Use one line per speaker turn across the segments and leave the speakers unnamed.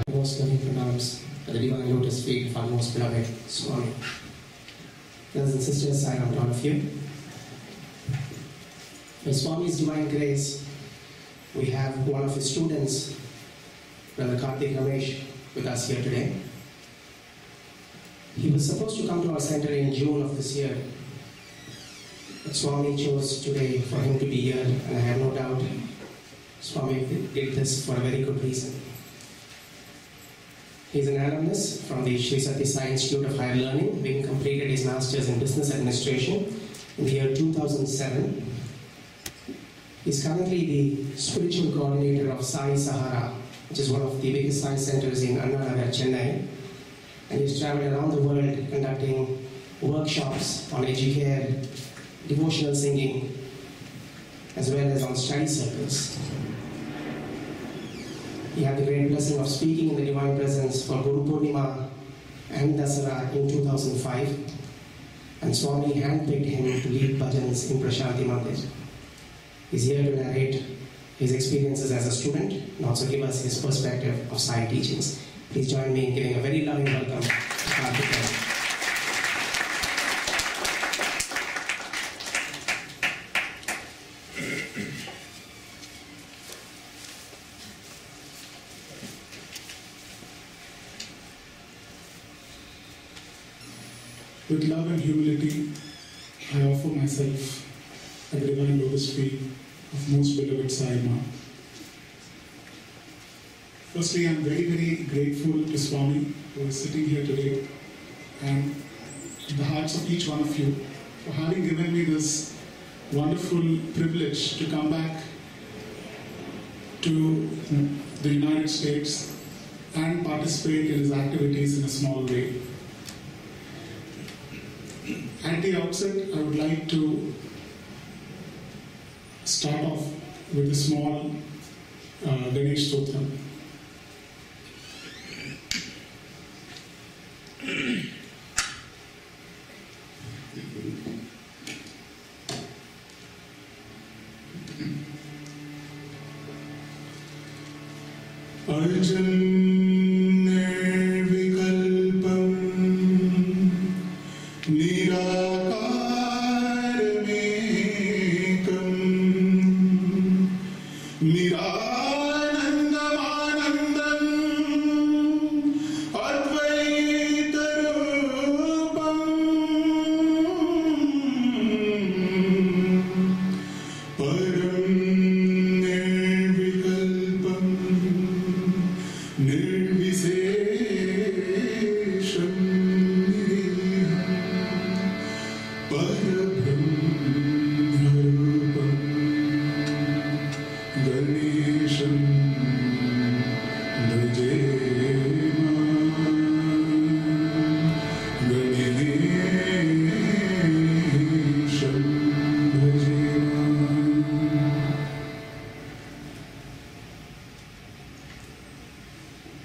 Most loving pronouns at the divine lotus feet of our most beloved Swami. Brothers and sisters, I am to all of you. For Swami's divine grace, we have one of his students, Brother Karthik Ramesh, with us here today. He was supposed to come to our center in June of this year, but Swami chose today for him to be here, and I have no doubt Swami did this for a very good reason. He is an alumnus from the Sri Sathya Sai Institute of Higher Learning, having completed his Masters in Business Administration in the year 2007. He is currently the spiritual coordinator of Sai Sahara, which is one of the biggest Sai centers in Anna Nagar, Chennai. And he's traveled around the world conducting workshops on educare, devotional singing, as well as on study circles. He had the great blessing of speaking in the Divine Presence for Guru Purnima and Dasara in 2005, and Swami handpicked him to lead bhajans in Prashanti Mandir. He's here to narrate his experiences as a student and also give us his perspective of Sai teachings. Please join me in giving a very loving welcome to Karthik.
With love and humility, I offer myself at the divine lotus feet of most beloved Sai Ma. Firstly, I am very, very grateful to Swami who is sitting here today and in the hearts of each one of you for having given me this wonderful privilege to come back to the United States and participate in his activities in a small way. At the outset, I would like to start off with a small Ganesh Stotram.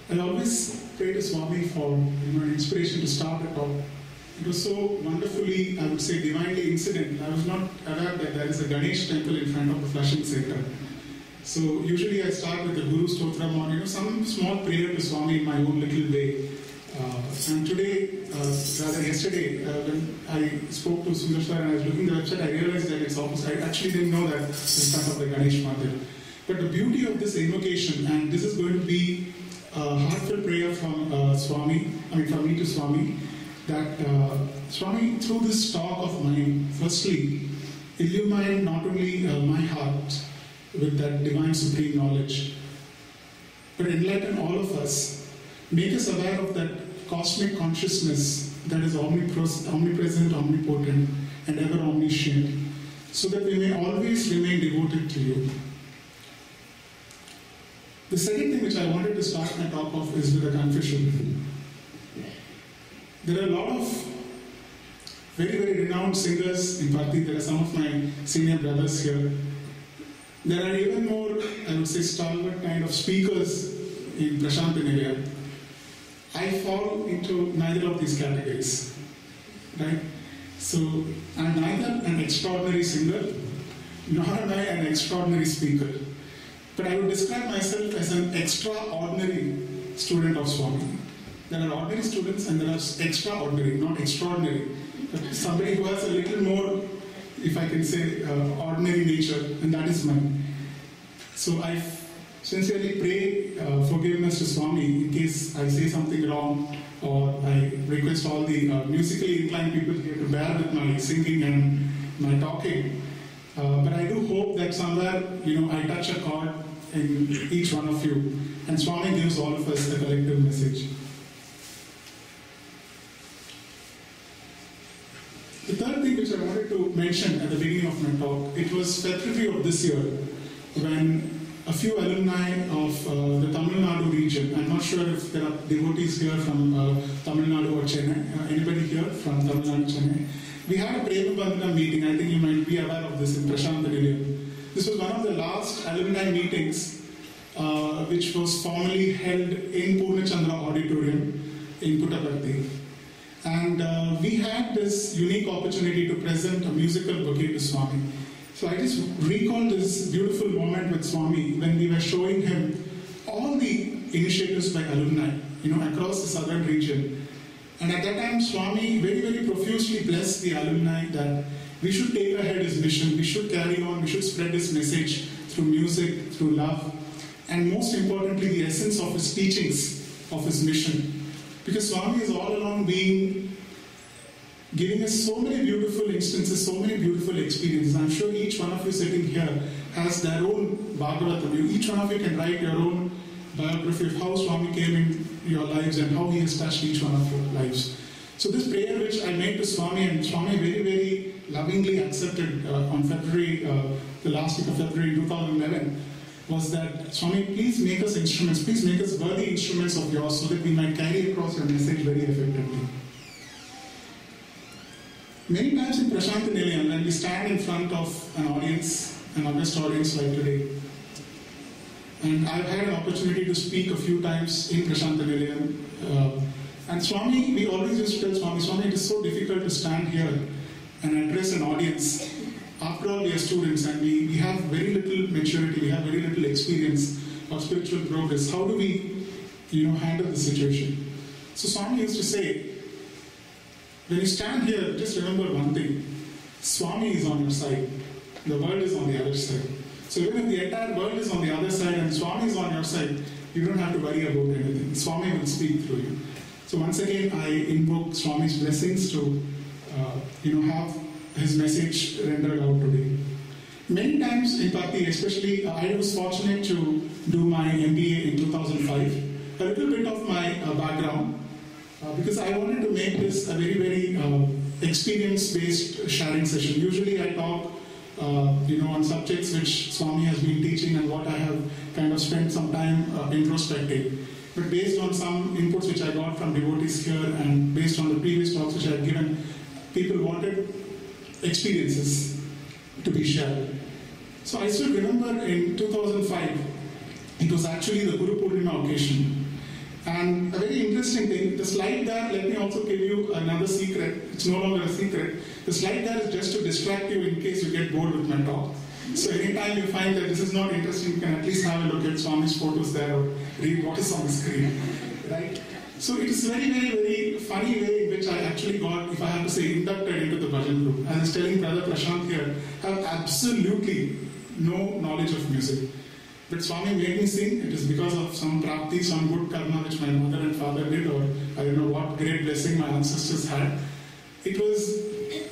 I always pray to Swami for inspiration to start at all. It was so wonderfully, I would say, divinely incident. I was not aware that there is a Ganesh temple in front of the Flushing Center. So usually I start with the Guru Stotram or some small prayer to Swami in my own little way. And today, rather yesterday, when I spoke to Sundar sir and I was looking at the website, I realized that it's opposite. I actually didn't know that in front of the Ganesh Mandir. But the beauty of this invocation, and this is going to be a heartfelt prayer from from me to Swami, that Swami, through this talk of mine, firstly, illumine not only my heart with that divine supreme knowledge, but enlighten all of us, make us aware of that cosmic consciousness that is omnipresent, omnipotent, and ever omniscient, so that we may always remain devoted to you. The second thing which I wanted to start my talk off is with a confession. There are a lot of very, very renowned singers in Bharti. There are some of my senior brothers here. There are even more, I would say, stalwart kind of speakers in Prashanti Nilayam. I fall into neither of these categories, right? So I'm neither an extraordinary singer, nor am I an extraordinary speaker. But I would describe myself as an extraordinary student of Swami. There are ordinary students and there are extraordinary, not extraordinary. Somebody who has a little more, if I can say, ordinary nature, and that is mine. So I sincerely pray forgiveness to Swami in case I say something wrong, or I request all the musically inclined people here to bear with my singing and my talking. But I do hope that somewhere, I touch a chord in each one of you, and Swami gives all of us a collective message. The third thing which I wanted to mention at the beginning of my talk, it was February of this year when a few alumni of the Tamil Nadu region, I'm not sure if there are devotees here from Tamil Nadu or Chennai, anybody here from Tamil Nadu, Chennai? We had a Prema Bandhana meeting, I think you might be aware of this, in Prashant Nilayam. This was one of the last alumni meetings which was formally held in Purnachandra Auditorium in Puttaparthi. And we had this unique opportunity to present a musical bouquet to Swami. So I just recall this beautiful moment with Swami when we were showing him all the initiatives by alumni, across the southern region. And at that time, Swami very, very profusely blessed the alumni that we should take ahead his mission, we should carry on, we should spread his message through music, through love, and most importantly, the essence of his teachings, of his mission. Because Swami is all along giving us so many beautiful instances, so many beautiful experiences. I'm sure each one of you sitting here has their own Bhagavatam. Each one of you can write your own biography of how Swami came in your lives and how he has touched each one of your lives. So this prayer which I made to Swami, and Swami very, very lovingly accepted on February, the last week of February 2011, was that, Swami, please make us instruments, please make us worthy instruments of yours so that we might carry across your message very effectively. Many times in Prashant Nilayam, when we stand in front of an audience, an august audience like today, and I've had an opportunity to speak a few times in Prashant Nilayam, and Swami, we always used to tell Swami, it is so difficult to stand here and address an audience. After all, we are students and we have very little maturity, we have very little experience of spiritual progress. How do we, handle the situation? So Swami used to say, when you stand here, just remember one thing. Swami is on your side. The world is on the other side. So even if the entire world is on the other side and Swami is on your side, you don't have to worry about anything. Swami will speak through you. So once again, I invoke Swami's blessings to, have his message rendered out today. Many times in Patti, especially, I was fortunate to do my MBA in 2005. A little bit of my background. Because I wanted to make this a very, very experience-based sharing session. Usually I talk, on subjects which Swami has been teaching and what I have kind of spent some time introspecting. But based on some inputs which I got from devotees here and based on the previous talks which I had given, people wanted experiences to be shared. So I still remember in 2005, it was actually the Guru Purnima occasion. And a very interesting thing, the slide there, let me also give you another secret. It's no longer a secret. The slide there is just to distract you in case you get bored with my talk. So anytime you find that this is not interesting, you can at least have a look at Swami's photos there or read what is on the screen. Right? So it is a very, very, very funny way in which I actually got, if I have to say, inducted into the bhajan group. As I was telling Brother Prashant here, I have absolutely no knowledge of music. But Swami made me sing. It is because of some prapti, some good karma which my mother and father did, or I don't know what great blessing my ancestors had. It was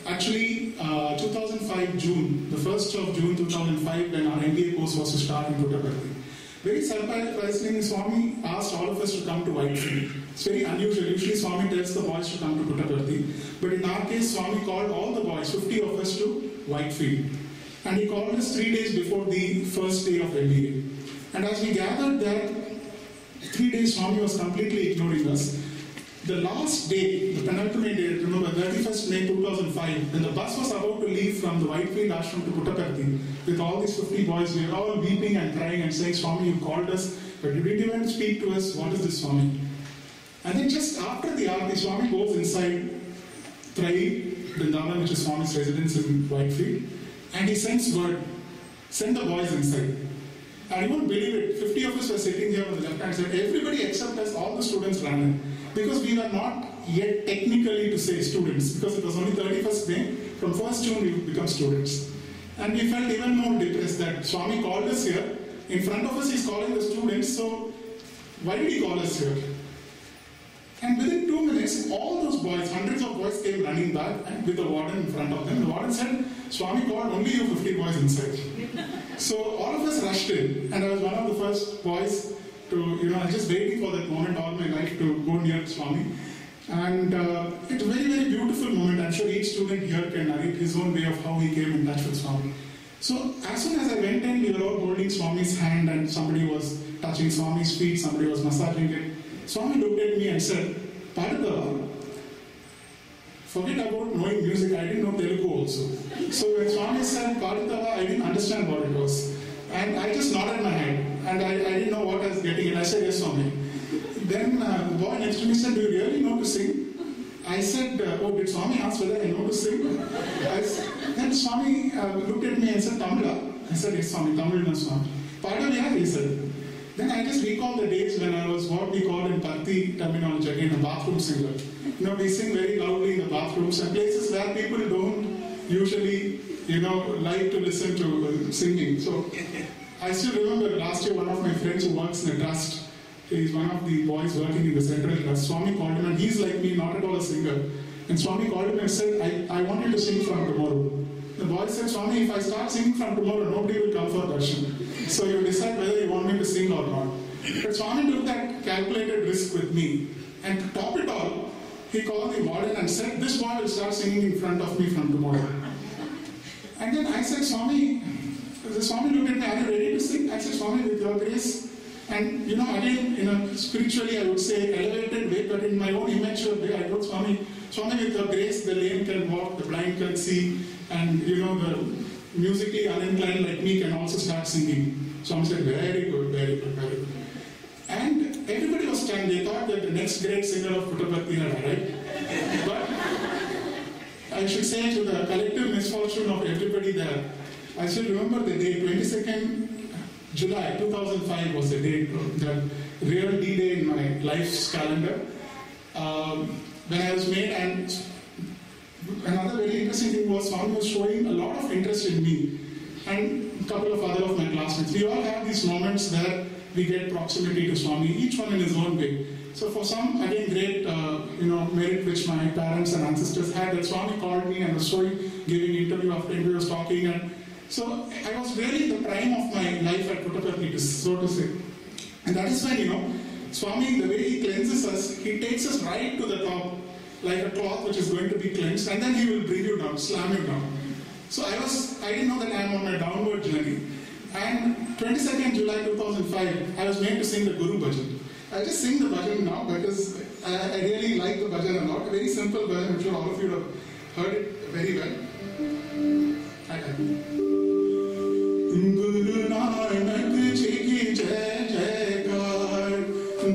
actually 2005 June, the 1st of June 2005 when our MBA course was to start in Puttaparthi. Very surprisingly, Swami asked all of us to come to Whitefield. It's very unusual. Usually Swami tells the boys to come to Puttaparthi. But in our case, Swami called all the boys, 50 of us, to Whitefield. And he called us 3 days before the first day of MBA. And as we gathered there, 3 days Swami was completely ignoring us. The last day, the penultimate day, remember, 31st May 2005, when the bus was about to leave from the Whitefield ashram to Puttaparthi, with all these 50 boys, we were all weeping and crying and saying, Swami, you called us, but you didn't even speak to us. What is this, Swami? And then just after the aarti, Swami goes inside Trai Vrindavan, which is Swami's residence in Whitefield, and he sends word, send the boys inside. And you won't believe it, 50 of us were sitting here on the left hand side. Everybody except us, all the students ran in. Because we were not yet technically to say students, because it was only 31st May. From 1st June we would become students. And we felt even more depressed that Swami called us here. In front of us he's calling the students, so why did he call us here? And within 2 minutes, all those boys, hundreds of boys came running back and with the warden in front of them. The warden said, Swami called only you 50 boys inside. So all of us rushed in, and I was one of the first boys to, I was just waiting for that moment all my life to go near Swami. And it's a very, very beautiful moment. I'm sure each student here can narrate his own way of how he came in touch with Swami. So as soon as I went in, we were all holding Swami's hand and somebody was touching Swami's feet, somebody was massaging it. Swami looked at me and said, Padadava, forget about knowing music, I didn't know Telugu also. So when Swami said Padadava, I didn't understand what it was. And I just nodded my head. And I didn't know what I was getting, and I said, yes, Swami. Then the boy next to me said, do you really know to sing? I said, oh, did Swami ask whether I know to sing? Then Swami looked at me and said, Tamila? I said, yes, Swami, Tamil no Swami. Padavya, he said. Then I just recall the days when I was what we call in Bhakti terminology again, a bathroom singer. We sing very loudly in the bathrooms and places where people don't usually, like to listen to singing. So I still remember last year one of my friends who works in a trust, he's one of the boys working in the central trust. Swami called him and he's like me, not at all a singer. And Swami called him and said, I want you to sing from tomorrow. The boy said, Swami, if I start singing from tomorrow, nobody will come for darshan. So you decide whether you want me to sing or not. But Swami took that calculated risk with me. And to top it all, he called the warden and said, this boy will start singing in front of me from tomorrow. And then I said, Swami, the Swami looked at me, are you ready to sing? I said, Swami, with your grace. And again, spiritually I would say elevated way, but in my own immature way, I told Swami, with your grace, the lame can walk, the blind can see, and the musically uninclined like me can also start singing. Swami said, very good, very good, very good. And everybody was stunned. They thought that the next great singer of Puttaparthi had arrived. But I should say to the collective misfortune of everybody there, I still remember the day, 22nd July 2005 was the date, the real D-Day in my life's calendar, when I was made. And another very interesting thing was Swami was showing a lot of interest in me and a couple of other of my classmates. We all have these moments where we get proximity to Swami, each one in his own way. So for some, again, great merit which my parents and ancestors had, that Swami called me and was giving interview after interview, was talking, and so I was really in the prime of my life at Puttaparthi, so to say. And that is when, Swami, the way he cleanses us, he takes us right to the top, like a cloth which is going to be cleansed, and then he will bring you down, slam you down. So I didn't know that I am on my downward journey. And 22nd July 2005, I was made to sing the Guru Bhajan. I just sing the bhajan now because I really like the bhajan a lot. A very simple bhajan, I'm sure all of you have heard it very well. Guru Nanak Ji ki jai jaikar,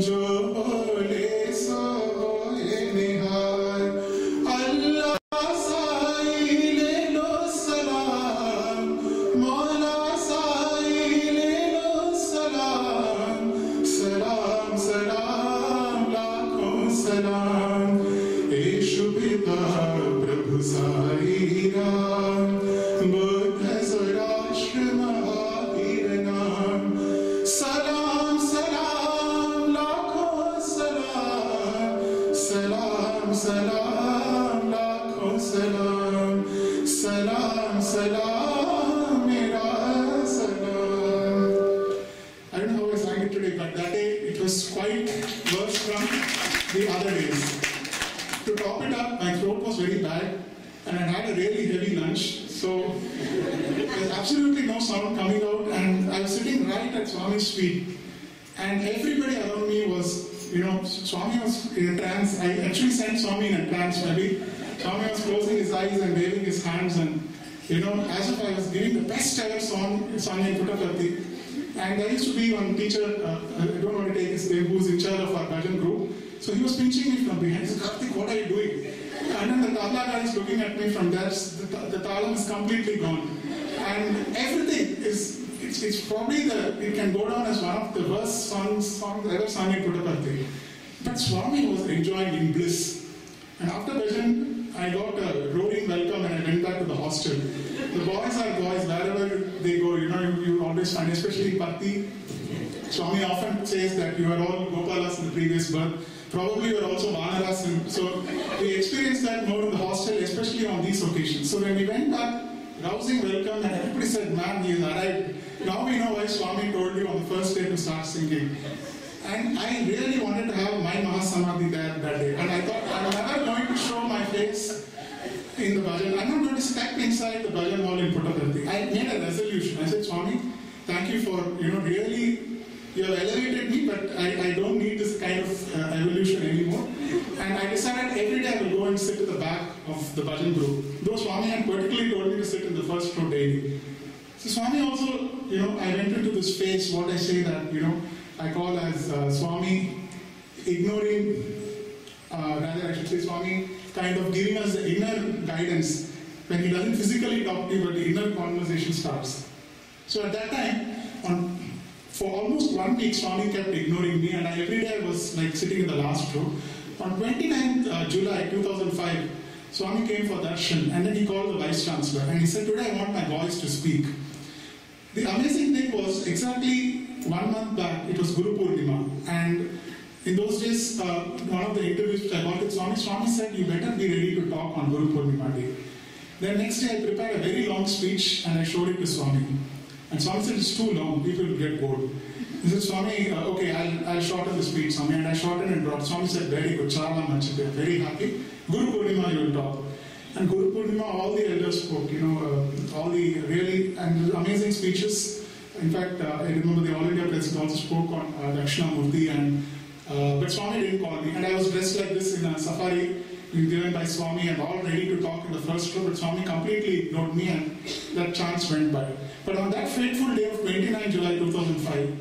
jo bole so hoye nihar. Allah sai le lo salam, Maula sai le lo salam, salam salam lakhon salam, e shubhita Prabhu Sai Ram. Salam, salam, lakhon salam, salam, salam, lakhon salam, salam, salam, mera salam. I don't know how I sang it today, but that day it was quite worse from the other days. To top it up, my throat was very bad and I had a really heavy lunch. So there's absolutely no sound coming out, and I was sitting right at Swami's feet, and everybody around me was, Swami was in a trance. I actually sent Swami in a trance maybe. Swami was closing his eyes and waving his hands, and as if I was giving the best ever song in Puttaparthi. And there used to be one teacher, I don't want to take his name, who's in charge of our bhajan group. So he was pinching me from behind. He said, Karthik, what are you doing? And then the tabla guy is looking at me from there. The talam is completely gone. And everything is, it's probably it can go down as one of the worst songs ever sung in Puttaparthi. But Swami was enjoying in bliss. And after bhajan, I got a roaring welcome and I went back to the hostel. The boys are boys, wherever they go, you always find, especially in Patti. Swami often says that you are all Gopalas in the previous birth. Probably you are also Vanaras. And so we experienced that more in the hostel, especially on these occasions. So when we went back, rousing welcome, and everybody said, man, he has arrived. Now we know why Swami told you on the first day to start singing. And I really wanted to have my Mahasamadhi there that day. And I thought, I'm never going to show my face in the bhajan. I'm not going to step inside the bhajan hall in Puttaparthi. I made a resolution. I said, Swami, thank you for, really, you have elevated me, but I don't need this kind of evolution anymore. And I decided every day I will go and sit at the back of the bhajan group. Though Swami had particularly told me to sit in the first row daily. So Swami also, I went into this phase, what I say that, I call as Swami ignoring, rather I should say Swami kind of giving us the inner guidance when he doesn't physically talk to you, but the inner conversation starts. So at that time, for almost 1 week, Swami kept ignoring me, and every day I was like sitting in the last row. On 29th July 2005, Swami came for darshan, and then he called the Vice Chancellor, and he said, today I want my voice to speak. The amazing thing was, exactly 1 month back, it was Guru Purnima, and in those days, one of the interviews which I got with Swami said, you better be ready to talk on Guru Purnima day. Then next day I prepared a very long speech and I showed it to Swami. And Swami said, it's too long, people will get bored. He said, Swami, okay, I'll shorten the speech, Swami. And I shortened and brought. Swami said, very good, Chala Machite, very happy. Guru Purnima, you will talk. And Guru Purnima, all the elders spoke, all the really and amazing speeches. In fact, I remember the All India President also spoke on Dakshinamurti, but Swami didn't call me. And I was dressed like this in a safari given by Swami and all ready to talk in the first row, but Swami completely ignored me and that chance went by. But on that fateful day of 29 July 2005,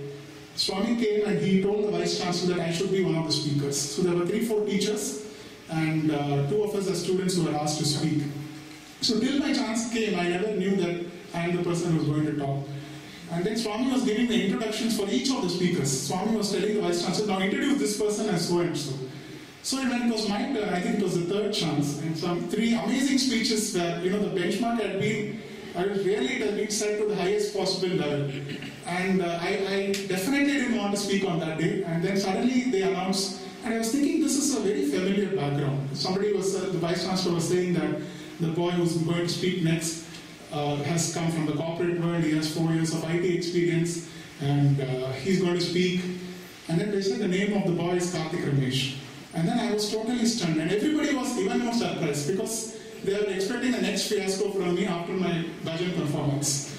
Swami came and he told the Vice Chancellor that I should be one of the speakers. So there were 3-4 teachers and 2 of us as students who were asked to speak. So till my chance came, I never knew that I am the person who was going to talk. And then Swami was giving the introductions for each of the speakers. Swami was telling the Vice Chancellor, now introduce this person as so and so. So when it was my turn, I think it was the 3rd chance, and some 3 amazing speeches where, the benchmark had been, it had been set to the highest possible level. And I definitely didn't want to speak on that day. And then suddenly they announced, and I was thinking this is a very familiar background. The Vice Chancellor was saying that the boy who's going to speak next has come from the corporate world, he has 4 years of IT experience, and he's going to speak. And then they said the name of the boy is Karthik Ramesh. And then I was totally stunned, and everybody was even more surprised because they were expecting the next fiasco from me after my bhajan performance.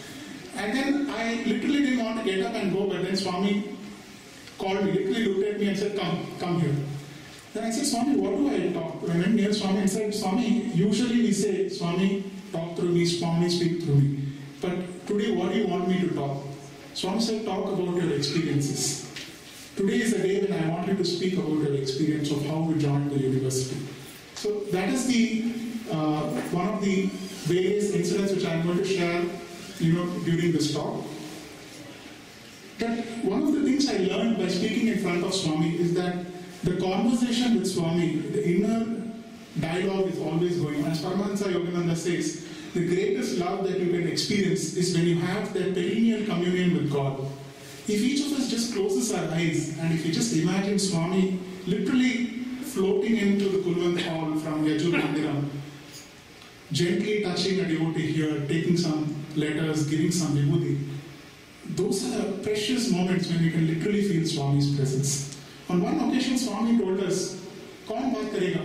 And then I literally didn't want to get up and go, but then Swami called me, literally looked at me and said, come here. Then I said, Swami, what do I talk? I went near Swami and said, Swami, usually we say, Swami, talk through me, Swami, speak through me. But today, what do you want me to talk? Swami said, talk about your experiences. Today is the day when I want you to speak about your experience of how you joined the university. So that is the one of the various incidents which I am going to share, during this talk. But one of the things I learned by speaking in front of Swami is that the conversation with Swami, the inner dialogue is always going on. As Paramahansa Yogananda says, the greatest love that you can experience is when you have that perennial communion with God. If each of us just closes our eyes and if we just imagine Swami literally floating into the Kulwant Hall from Yajur Mandiram, gently touching a devotee here, taking some letters, giving some vibhuti, those are precious moments when you can literally feel Swami's presence. On one occasion, Swami told us, "Kaun baat karega?"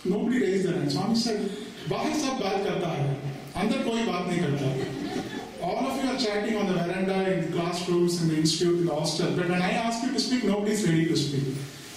Nobody raised their hand. Swami said, "Bahar sab baat karta hai, andar koi baat nahi karta." All of you are chatting on the veranda, in the classrooms, in the institute, in the hostel. But when I ask you to speak, nobody is ready to speak.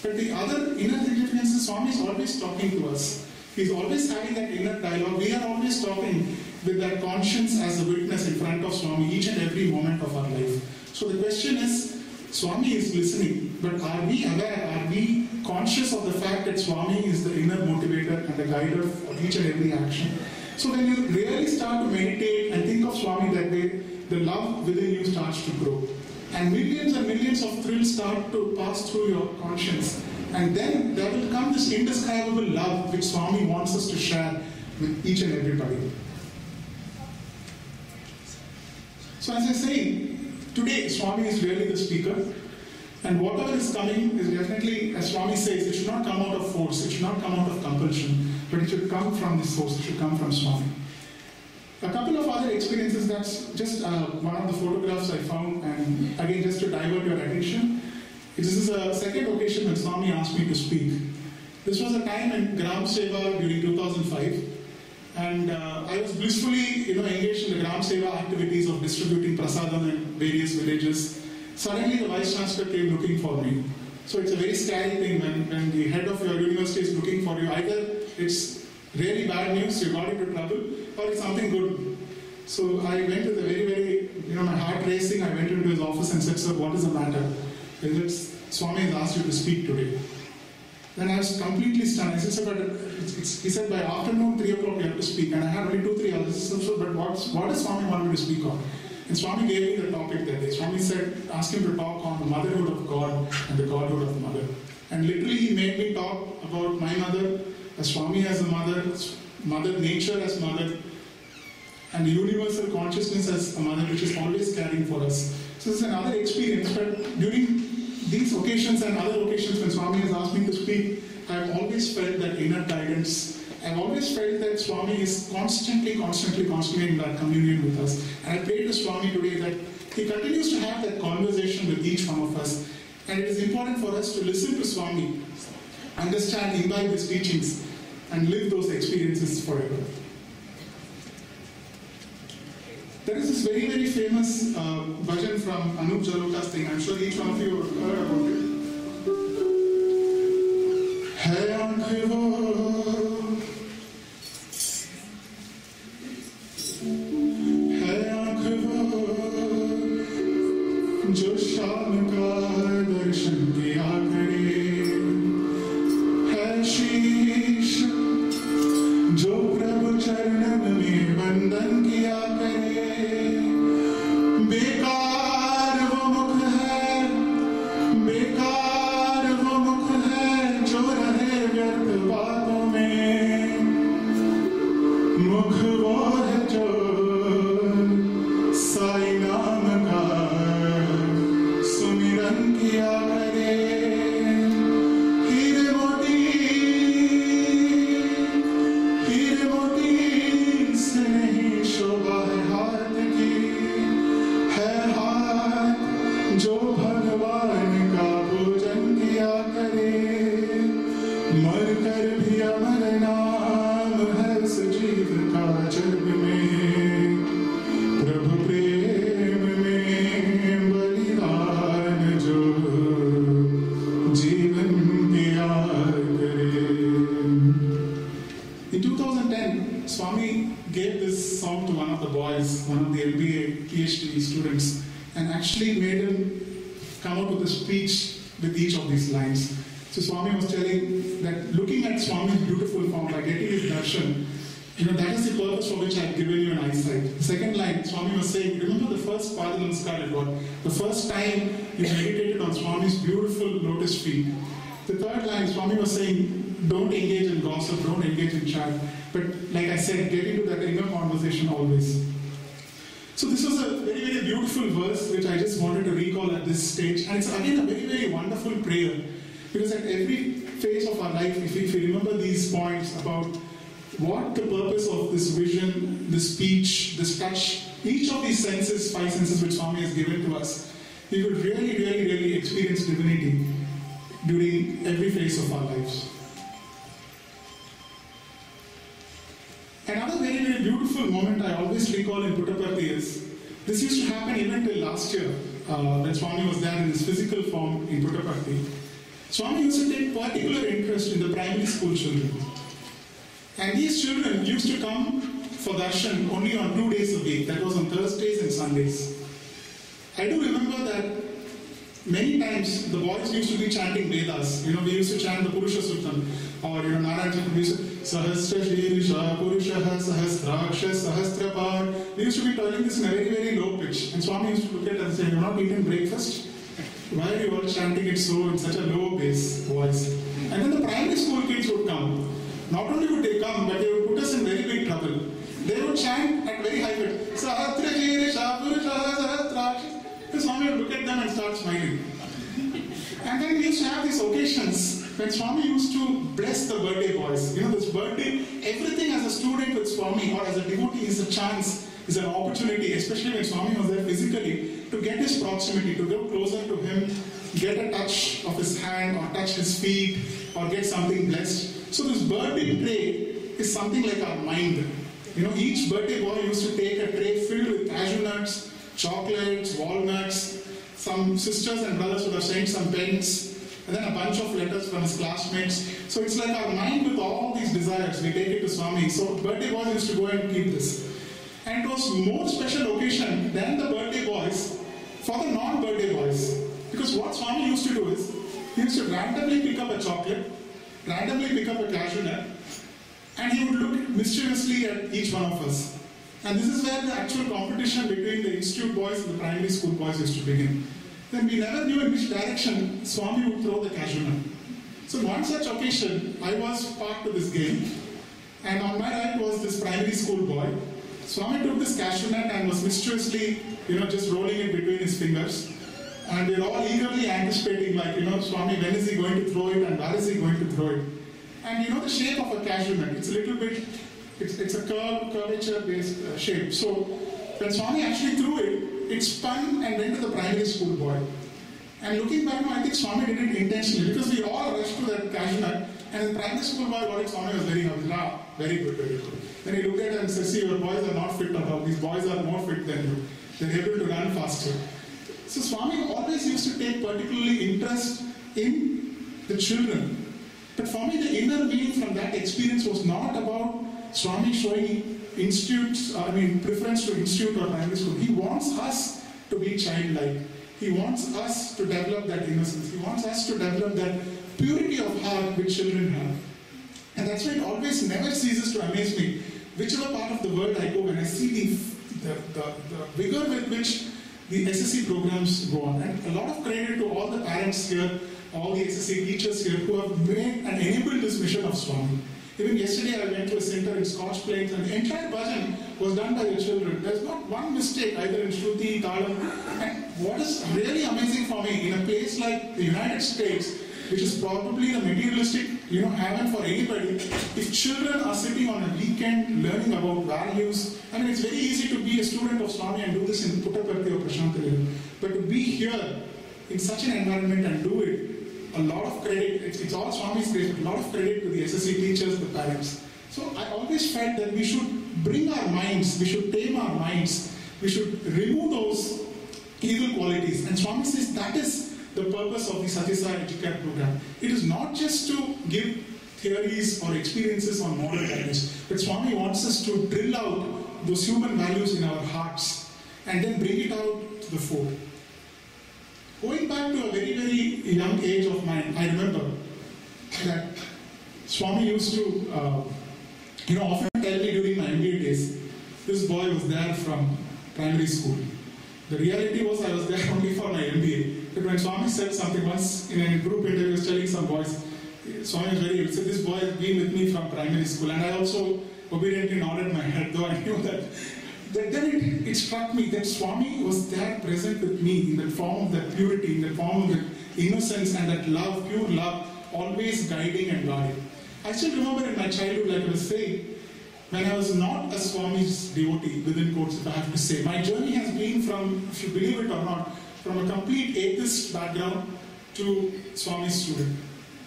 But the other inner significance is Swami is always talking to us. He's always having that inner dialogue. We are always talking with that conscience as a witness in front of Swami each and every moment of our life. So the question is, Swami is listening, but are we aware, are we conscious of the fact that Swami is the inner motivator and the guider of each and every action? So when you really start to meditate and think of Swami that way, the love within you starts to grow. And millions of thrills start to pass through your conscience. And then there will come this indescribable love which Swami wants us to share with each and everybody. So as I say, today Swami is really the speaker. And whatever is coming is definitely, as Swami says, it should not come out of force, it should not come out of compulsion, but it should come from the source, it should come from Swami. A couple of other experiences, that's just one of the photographs I found, and again just to divert your attention. This is a second occasion when Swami asked me to speak. This was a time in Gram Seva during 2005, and I was blissfully engaged in the Gram Seva activities of distributing prasadam in various villages. Suddenly the Vice Chancellor came looking for me. So it's a very scary thing when the head of your university is looking for you. Either it's really bad news, you got into trouble, or it's something good. So I went with a very, my heart racing, I went into his office and said, "Sir, what is the matter? Swami has asked you to speak today." Then I was completely stunned. I said, "Sir, but he said by afternoon 3 o'clock you have to speak." And I had only 2-3 hours. I said, "Sir, but what does Swami want me to speak on?" And Swami gave me the topic that day. Swami said, ask him to talk on the motherhood of God and the godhood of mother. And literally he made me talk about my mother, as Swami as a mother, mother nature as mother, and the universal consciousness as a mother which is always caring for us. So this is another experience, but during these occasions and other occasions when Swami has asked me to speak, I have always felt that inner guidance. I've always felt that Swami is constantly in that communion with us. And I pray to Swami today that he continues to have that conversation with each one of us. And it is important for us to listen to Swami, understand, imbibe his teachings, and live those experiences forever. There is this very, very famous bhajan from Anup Jalota's thing. I'm sure each one of you have heard about it. Hai aankhein wo जो शाम का दर्शन किया करे, है शीश जो प्रभु चरणन में वंदन किया करे। बेकार वो मुख है जो रहे व्यर्थ बातों में। मुख वो है जो साई नाम का सुमिरन किया करे। हीरे मोती से नहीं शोभा है हाथ की, है हाथ जो भगवान का पूजन किया करे। मर कर भी अमर नाम है उस जीव का जग में, प्रभु प्रेम में बलिदान जो जीवन दिया करे। In 2010, Swami gave this song to one of the boys, one of the MBA PhD students, and actually made him come out with a speech with each of these lines. So Swami was telling that looking at Swami's beautiful form, by getting his darshan, that is the purpose for which I have given you an eyesight. The second line, Swami was saying, remember the first Pada Namaskar you got, the first time you meditated on Swami's beautiful lotus feet. The third line, Swami was saying, don't engage in gossip, don't engage in chat, but like I said, get into that inner conversation always. So this was a very, very beautiful verse which I just wanted to recall at this stage, and it's again a very, very wonderful prayer, because at every phase of our life, if we remember these points about what the purpose of this vision, this speech, this touch, each of these senses, 5 senses which Swami has given to us, we will really, really, really experience divinity during every phase of our lives. Another very, very beautiful moment I always recall in Puttaparthi is, this used to happen even till last year, when Swami was there in his physical form in Puttaparthi. Swami used to take particular interest in the primary school children. And these children used to come for darshan only on 2 days a week, that was on Thursdays and Sundays. I do remember that many times the boys used to be chanting Vedas. We used to chant the Purusha Suttam, or Narayana used to Sahasra Shririsha Purushaha Sahasraksha Sahasrapad. We used to be telling this in a very, very low pitch. And Swami used to look at us and say, "You're not eating breakfast? Why are you all chanting it so in such a low bass voice?" And then the primary school kids would come. Not only would they come, but they would put us in very big trouble. They would chant at very high pitch. Sahasra Shririsha Purushaha Sahasraksha. The Swami would look at them and start smiling. And then we used to have these occasions when Swami used to bless the birthday boys. This birthday, everything as a student with Swami or as a devotee is a chance, is an opportunity, especially when Swami was there physically, to get his proximity, to go closer to him, get a touch of his hand or touch his feet or get something blessed. So this birthday tray is something like our mind. Each birthday boy used to take a tray filled with cashew nuts, chocolates, walnuts. Some sisters and brothers would have sent some pens, and then a bunch of letters from his classmates. So it's like our mind with all these desires, we take it to Swami. So birthday boys used to go and keep this. And it was more special occasion than the birthday boys for the non-birthday boys. Because what Swami used to do is, he used to randomly pick up a chocolate, randomly pick up a cashew nut, and he would look mischievously at each one of us. And this is where the actual competition between the institute boys and the primary school boys used to begin. Then we never knew in which direction Swami would throw the cashew nut. So one such occasion, I was part of this game, and on my right was this primary school boy. Swami took this cashew nut and was mischievously, just rolling it between his fingers. And we were all eagerly anticipating, Swami, when is he going to throw it and where is he going to throw it? And the shape of a cashew nut, it's a little bit, it's a curvature-based shape. So when Swami actually threw it, it spun and went to the primary school boy. And looking back now, I think Swami did it intentionally because we all rushed to that cashew nut, and the primary school boy got it. Swami was very happy. Very good, very good. Then he looked at it and said, "See, your boys are not fit at all. These boys are more fit than you. They're able to run faster." So Swami always used to take particularly interest in the children. But for me, the inner meaning from that experience was not about Swami showing preference to institute or primary school. He wants us to be childlike. He wants us to develop that innocence. He wants us to develop that purity of heart which children have. And that's why it always never ceases to amaze me. Whichever part of the world I go, when I see the vigor with which the SSC programs go on. And a lot of credit to all the parents here, all the SSC teachers here who have made and enabled this mission of Swami. Even yesterday I went to a center in Scotch Plains and the entire bhajan was done by the children. There's not one mistake either in Shruti, Talam. And what is really amazing for me, in a place like the United States, which is probably the materialistic heaven for anybody, if children are sitting on a weekend learning about values, it's very easy to be a student of Swami and do this in Puttaparthi or Prashanthali. But to be here in such an environment and do it, a lot of credit, it's all Swami's grace, but a lot of credit to the SSC teachers, the parents. So I always felt that we should bring our minds, we should tame our minds, we should remove those evil qualities. And Swami says that is the purpose of the Satya Sai Educare program. It is not just to give theories or experiences on moral values, but Swami wants us to drill out those human values in our hearts and then bring it out to the fore. Going back to a very, very young age of mine, I remember that Swami used to, often tell me during my MBA days, this boy was there from primary school. The reality was I was there only for my MBA. But when Swami said something once in a group interview, he was telling some boys, Swami was he said, this boy has been with me from primary school. And I also obediently nodded my head, though I knew that. Then it struck me that Swami was there present with me in the form of that purity, in the form of that innocence and that love, pure love, always guiding and guarding. I still remember in my childhood, like I was saying, when I was not a Swami's devotee, within quotes if I have to say, my journey has been from, if you believe it or not, from a complete atheist background to Swami's student.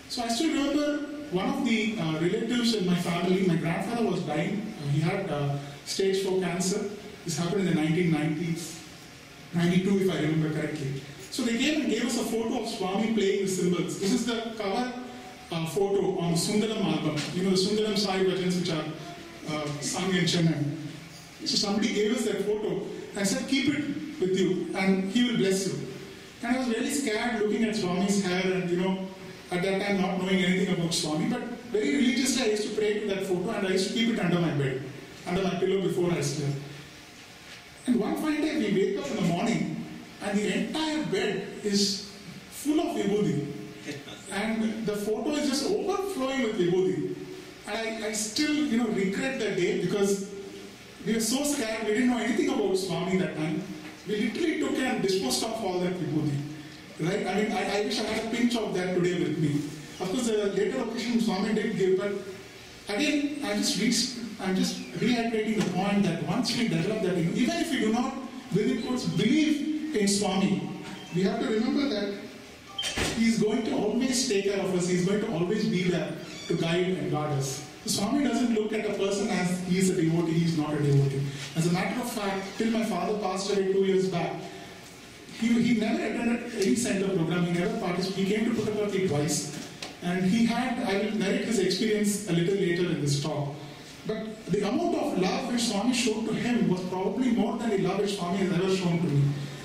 So I still remember one of the relatives in my family, my grandfather was dying. He had stage 4 cancer. This happened in the 1990s, 92 if I remember correctly. So they came and gave us a photo of Swami playing the cymbals. This is the cover photo on the Sundaram album. The Sundaram Sai bhajans which are sung in Chennai. So somebody gave us that photo and said, keep it with you and he will bless you. And I was really scared looking at Swami's hair and, at that time not knowing anything about Swami, but very religiously I used to pray to that photo and I used to keep it under my bed, under my pillow before I slept. And one fine day we wake up in the morning and the entire bed is full of vibhuti. And the photo is just overflowing with vibhuti. And I still, regret that day because we were so scared, we didn't know anything about Swami that time. We literally took and disposed of all that vibhuti. Right? I mean, I wish I had a pinch of that today with me. Of course, the later occasion Swami did give, but again, I'm just reiterating the point that once we develop that, even if we do not, within quotes, believe in Swami, we have to remember that He's going to always take care of us. He's going to always be there to guide and guard us. So Swami doesn't look at a person as he is a devotee, he is not a devotee. As a matter of fact, till my father passed away 2 years back, he never attended any center program, he never participated. He came to Puttaparthi twice, and I will narrate his experience a little later in this talk. But the amount of love which Swami showed to him was probably more than the love which Swami has ever shown to me.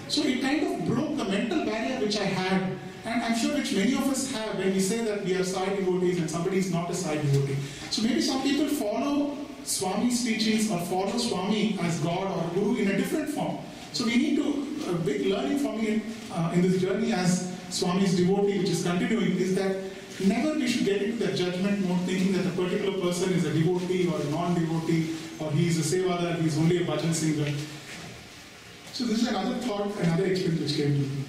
So it kind of broke the mental barrier which I had, and I'm sure which many of us have when we say that we are Sai devotees and somebody is not a Sai devotee. So maybe some people follow Swami's teachings or follow Swami as God or Guru in a different form. So we need to, a big learning for me in this journey as Swami's devotee, which is continuing, is that never we should get into the judgment mode thinking that a particular person is a devotee or a non-devotee, or he is a sevadar, he is only a bhajan singer. So this is another thought, another experience which came to me.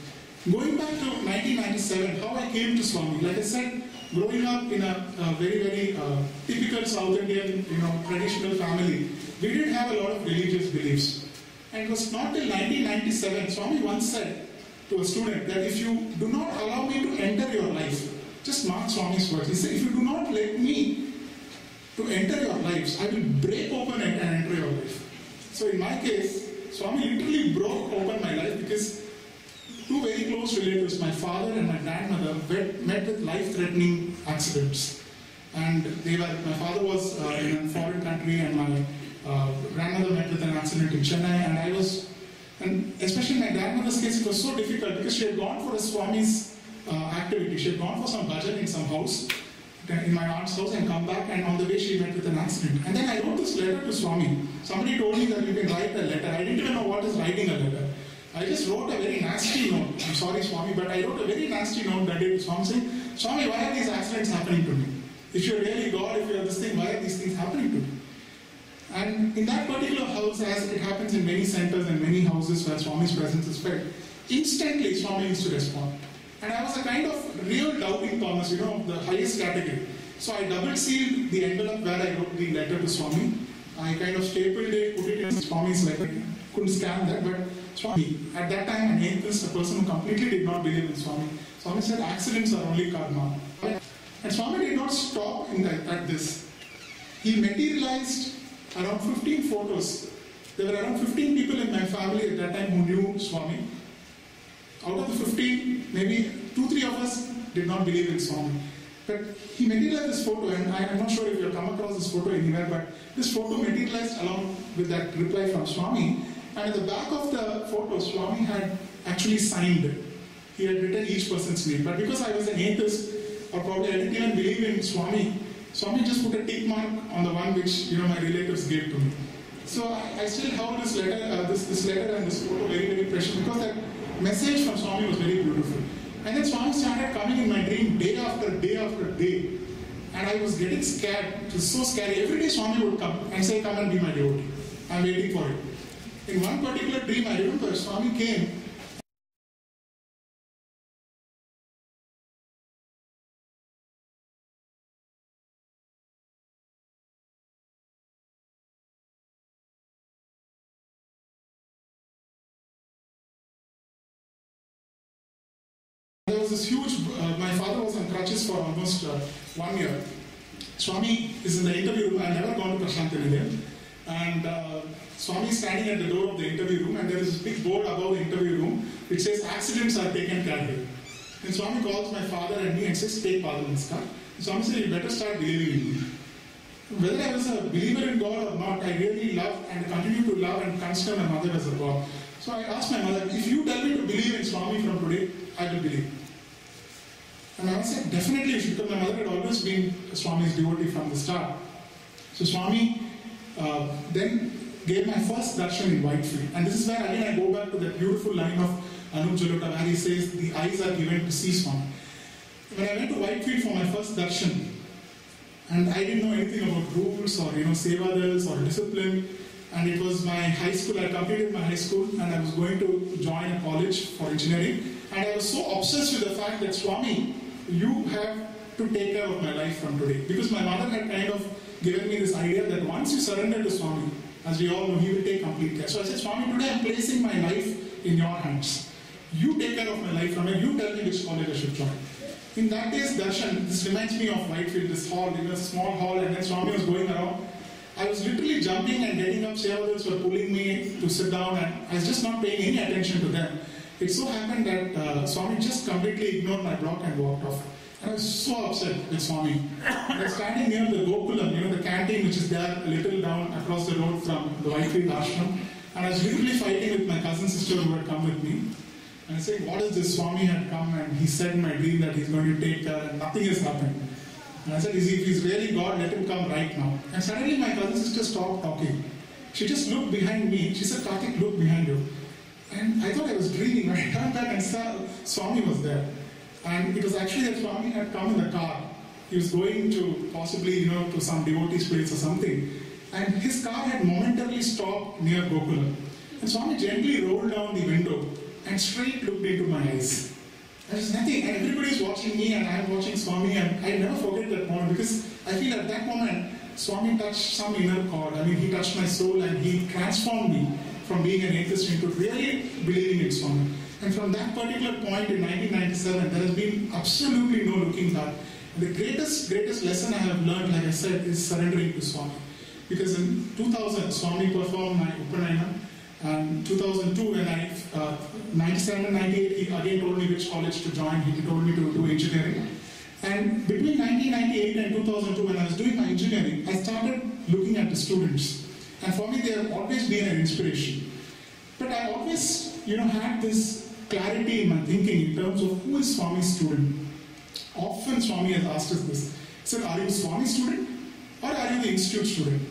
Going back to 1997, how I came to Swami. Like I said, growing up in a very, very typical South Indian, traditional family, we didn't have a lot of religious beliefs. And it was not till 1997, Swami once said to a student that if you do not allow me to enter your life, just mark Swami's words. He said, if you do not let me to enter your lives, I will break open it and enter your life. So in my case, Swami literally broke open my life because two very close relatives, my father and my grandmother, met with life-threatening accidents. And my father was in a foreign country and my grandmother met with an accident in Chennai, and especially in my grandmother's case, it was so difficult because she had gone for a Swami's activity. She had gone for some bhajan in some house, in my aunt's house, and come back, and on the way she met with an accident. And then I wrote this letter to Swami. Somebody told me that you can write a letter. I didn't even know what is writing a letter. I just wrote a very nasty note. I'm sorry, Swami, but I wrote a very nasty note that day to Swami saying, Swami, why are these accidents happening to me? If you're really God, if you're this thing, why are these things happening to me? And in that particular house, as it happens in many centers and many houses where Swami's presence is felt, instantly Swami used to respond. And I was a kind of real doubting Thomas, of the highest category. So I double sealed the envelope where I wrote the letter to Swami. I kind of stapled it, put it in Swami's letter. Couldn't scan that, but Swami, at that time an atheist, a person who completely did not believe in Swami. Swami said accidents are only karma. And Swami did not stop at this. He materialized around 15 photos. There were around 15 people in my family at that time who knew Swami. Out of the 15, maybe 2-3 of us did not believe in Swami. But he materialized this photo, and I'm not sure if you have come across this photo anywhere, but this photo materialized along with that reply from Swami. And at the back of the photo, Swami had actually signed it. He had written each person's name. But because I was an atheist, or probably I didn't even believe in Swami, Swami just put a tick mark on the one which my relatives gave to me. So I still have this letter, this letter and this photo very, very precious because that message from Swami was very beautiful. And then Swami started coming in my dream day after day after day. And I was getting scared. It was so scary. Every day Swami would come and say, come and be my devotee. I'm waiting for it. In one particular dream, I remember Swami came. There was this huge, my father was on crutches for almost 1 year. Swami is in the interview room. I've never gone to Prashant India. And Swami is standing at the door of the interview room, and there is a big board above the interview room which says accidents are taken care of. And Swami calls my father and me and says, take Pada Namaskar. Swami said, you better start believing in me. Whether I was a believer in God or not, I really love and continue to love and consider my mother as a God. So I asked my mother, if you tell me to believe in Swami from today, I will believe. And I said, definitely you should come. My mother had always been Swami's devotee from the start. So Swami then gave my first darshan in Whitefield. And this is where again I go back to that beautiful line of Anup Jalota where he says, the eyes are given to see Swami. When I went to Whitefield for my first darshan, and I didn't know anything about rules or sevadals or discipline, and it was my high school, I completed my high school and I was going to join a college for engineering, and I was so obsessed with the fact that Swami, you have to take care of my life from today. Because my mother had kind of given me this idea that once you surrender to Swami, as we all know, he will take complete care. So I said, Swami, today I'm placing my life in your hands. You take care of my life from here, you tell me which college I should join. In that day's darshan, this reminds me of Whitefield, this hall, a small hall, and then Swami was going around. I was literally jumping and getting up, Sevadals were pulling me to sit down, and I was just not paying any attention to them. It so happened that Swami just completely ignored my block and walked off. And I was so upset with Swami. I was standing near the Gokulam, the canteen which is there a little down across the road from the Whitefield ashram. And I was literally fighting with my cousin sister who had come with me. And I said, what is this? Swami had come and he said in my dream that he's going to take care and nothing has happened. And I said, if he's really God, let him come right now. And suddenly my cousin sister stopped talking. She just looked behind me. She said, Karthik, look behind you. And I thought I was dreaming. I turned back and saw Swami was there. And it was actually that Swami had come in the car. He was going to possibly, to some devotee's place or something. And his car had momentarily stopped near Gokulam. And Swami gently rolled down the window and straight looked into my eyes. There was nothing, and everybody is watching me and I am watching Swami, and I never forget that moment because I feel at that moment Swami touched some inner chord. He touched my soul and he transformed me from being an atheist into really believing in Swami. And from that particular point in 1997, there has been absolutely no looking back. And the greatest lesson I have learned, like I said, is surrendering to Swami. Because in 2000, Swami performed my Upanayana. And 2002, when 97 and 98, he again told me which college to join. He told me to do engineering. And between 1998 and 2002, when I was doing my engineering, I started looking at the students. And for me, they have always been an inspiration. But I always, had this clarity in my thinking in terms of who is Swami's student. Often Swami has asked us this. He said, are you a Swami student or are you the institute student?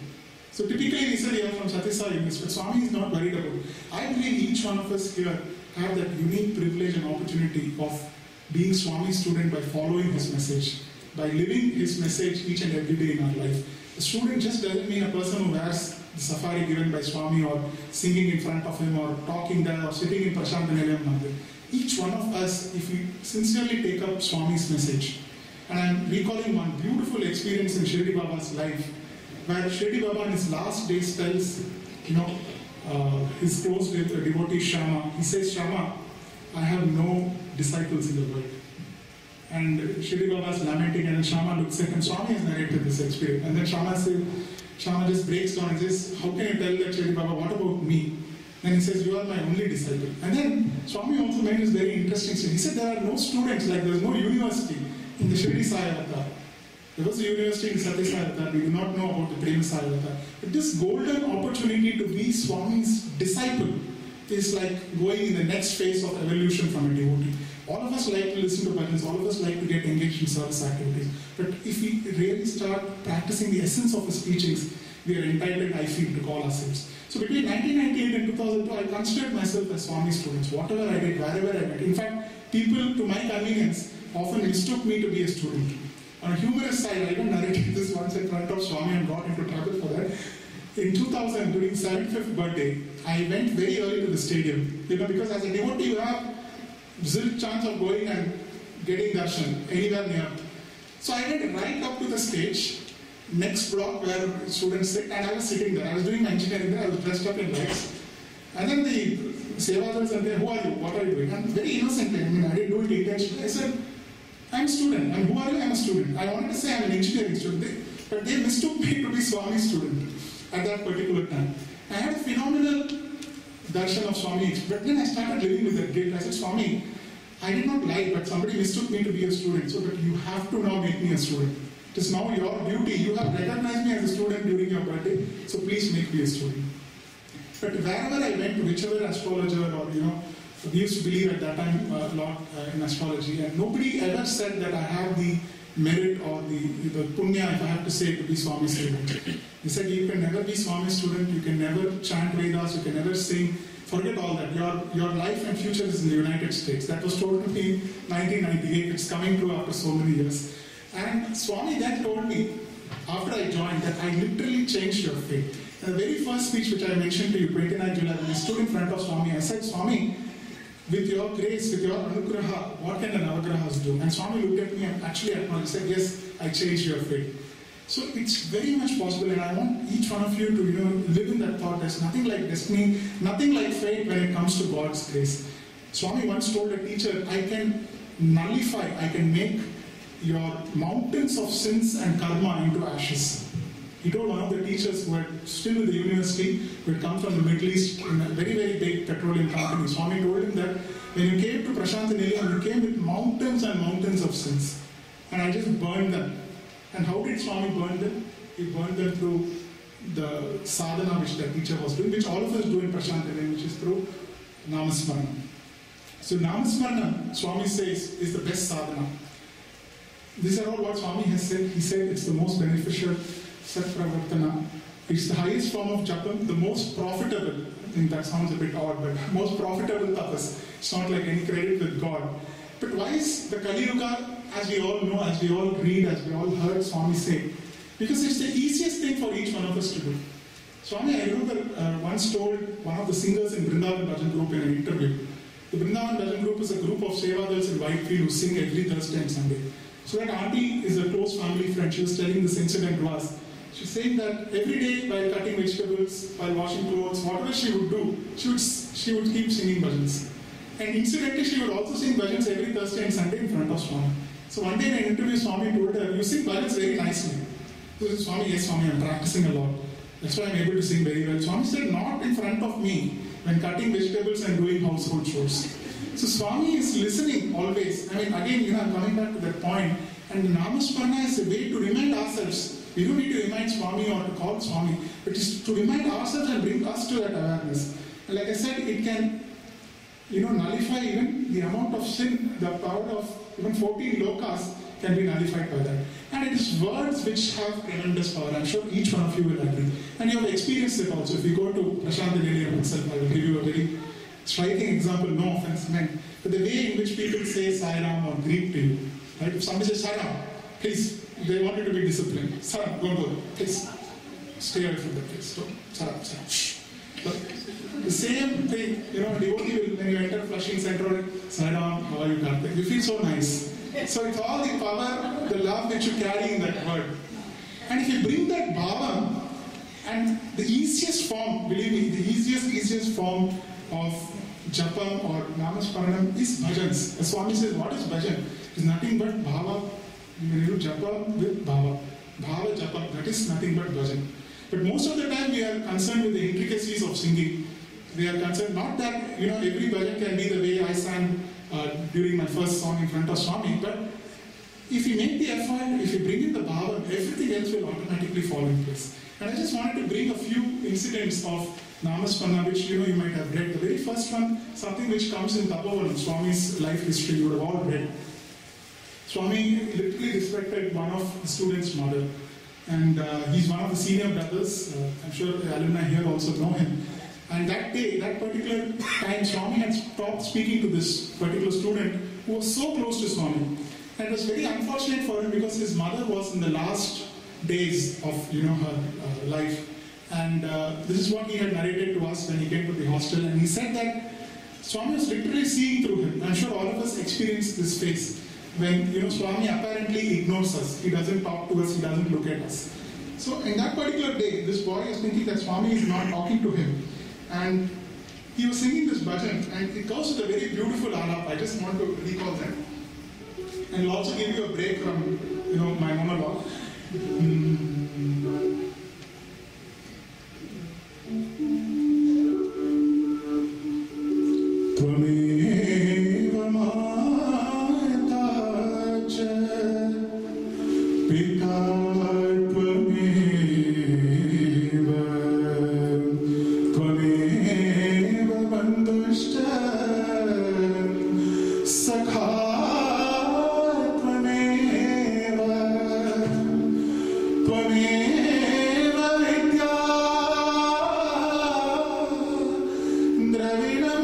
So typically we say, from Satyasai University, but Swami is not worried about it. I believe each one of us here have that unique privilege and opportunity of being Swami's student by following his message, by living his message each and every day in our life. A student just doesn't mean a person who wears the safari given by Swami or singing in front of him or talking there or sitting in Prashanta Nilayam Mandir. Each one of us, if we sincerely take up Swami's message, and I'm recalling one beautiful experience in Shirdi Baba's life, where Shirdi Baba in his last days tells, his close devotee Shama, he says, Shama, I have no disciples in the world. And Shirdi Baba is lamenting, and then Shama looks at him. Swami has narrated this experience. And then Shama just breaks down and says, how can you tell that, Shirdi Baba, what about me? Then he says, you are my only disciple. And then Swami also made this very interesting statement. He said, there are no students, like there is no university in the Shirdi Sai Avatar. There was a university in Satya Sai Avatar. We do not know about the Prema Sai Avatar. But this golden opportunity to be Swami's disciple is like going in the next phase of evolution from a devotee. All of us like to listen to bhajans, all of us like to get engaged in service activities. But if we really start practicing the essence of his teachings, we are entitled, I feel, to call ourselves. So between 1998 and 2002, I considered myself as Swami students, whatever I did, wherever I went. In fact, people, to my convenience, often mistook me to be a student. On a humorous side, I even narrated this once in front of Swami and got into trouble for that. In 2000, during 75th birthday, I went very early to the stadium. Because as a devotee, you have zilch chance of going and getting darshan anywhere near. So I went right up to the stage, next block where students sit, and I was sitting there. I was doing my engineering there, I was dressed up in lights. And then the sevadals and they, who are you? What are you doing? And very innocently, I didn't do it intentionally. I said, I'm a student. And who are you? I'm a student. I wanted to say I'm an engineering student, but they mistook me to be Swami student at that particular time. I had a phenomenal darshan of Swami, but then I started living with that guilt. I said, Swami, I did not lie, but somebody mistook me to be a student, so but you have to now make me a student. It is now your duty. You have recognized me as a student during your birthday, so please make me a student. But wherever I went, whichever astrologer or We used to believe at that time a lot in astrology, and nobody ever said that I have the merit or the punya, if I have to say, to be Swami student. He said you can never be Swami student, you can never chant Vedas, you can never sing. Forget all that. Your life and future is in the United States. That was told to me in 1998. It's coming true after so many years. And Swami then told me, after I joined, that I literally changed your fate. And the very first speech which I mentioned to you, 29 July, when I stood in front of Swami, I said, Swami, with your grace, with your anugraha, what can the Navagrahas do? And Swami looked at me and actually acknowledged, said, yes, I changed your fate. So it's very much possible, and I want each one of you to live in that thought. There's nothing like destiny, nothing like fate when it comes to God's grace. Swami once told a teacher, I can nullify, I can make your mountains of sins and karma into ashes. He told one of the teachers who had still in the university, who had come from the Middle East in a very, very big petroleum company. Swami told him that when you came to Prashant Nilayam, you came with mountains and mountains of sins. And I just burned them. And how did Swami burn them? He burned them through the sadhana which the teacher was doing, which all of us do in Prashant Nilayam, which is through Namasmarana. So Namasmarana, Swami says, is the best sadhana. These are all what Swami has said. He said it's the most beneficial Satpravartana. It's the highest form of japam, the most profitable. I think that sounds a bit odd, but most profitable tapas. It's not like any credit with God. But why is the Kali Yuga, as we all know, as we all read, as we all heard Swami say? Because it's the easiest thing for each one of us to do. Swami, I remember once told one of the singers in Vrindavan Bhajan Group in an interview. The Vrindavan Bhajan Group is a group of Seva girls in Whitefield who sing every Thursday and Sunday. So that auntie is a close family friend. She was telling this incident to us. She's saying that every day while cutting vegetables, while washing clothes, whatever she would do, she would keep singing bhajans. And incidentally, she would also sing bhajans every Thursday and Sunday in front of Swami. So one day in an interview, Swami told her, you sing bhajans very nicely. So she said, Swami, yes Swami, I'm practicing a lot. That's why I'm able to sing very well. Swami said, not in front of me, when cutting vegetables and doing household chores. So Swami is listening always. I mean, again, I'm coming back to that point. And the Namasmarana is a way to remind ourselves. We don't need to remind Swami or to call Swami, but it's to remind ourselves and bring us to that awareness. And like I said, it can, nullify even the amount of sin, the power of even 14 lokas can be nullified by that. And it is words which have tremendous power. I'm sure each one of you will agree. And you have experienced it also. If you go to Prashant Nilayam itself, I will give you a very striking example, no offense meant. But the way in which people say Sai Ram or greet to you. Right? If somebody says Sai Ram, please, they want you to be disciplined. Sai Ram, don't go. Please, stay away from the place. Don't. Sai Ram, Sai Ram. Shh. But the same thing, devotee will, when you enter Flushing Center, Sai Ram, how are you, Karthik? You feel so nice. So it's all the power, the love that you carry in that word. And if you bring that bhava, and the easiest form, believe me, the easiest form of japam or namasparanam is bhajans. As Swami says, what is bhajan? It's nothing but bhava. When you do japa with bhava. Bhava japa, that is nothing but bhajan. But most of the time we are concerned with the intricacies of singing. We are concerned, not that, every bhajan can be the way I sang during my first song in front of Swami, but if you make the effort, if you bring in the bhava, everything else will automatically fall in place. And I just wanted to bring a few incidents of Namasmarana, which you might have read. The very first one, something which comes in Tapovanam, Swami's life history, you would have all read. Swami literally respected one of the students' mother. And he's one of the senior brothers. I'm sure the alumni here also know him. And that day, that particular time, Swami had stopped speaking to this particular student who was so close to Swami. And it was very unfortunate for him because his mother was in the last days of her life. And this is what he had narrated to us when he came to the hostel. And he said that Swami was literally seeing through him. I'm sure all of us experienced this phase when Swami apparently ignores us. He doesn't talk to us. He doesn't look at us. So in that particular day, this boy is thinking that Swami is not talking to him. And he was singing this bhajan, and it goes with a very beautiful alap. I just want to recall that. And I'll also give you a break from, my monologue.
Twameva bandhushta
त्वमेव विद्या द्रविणं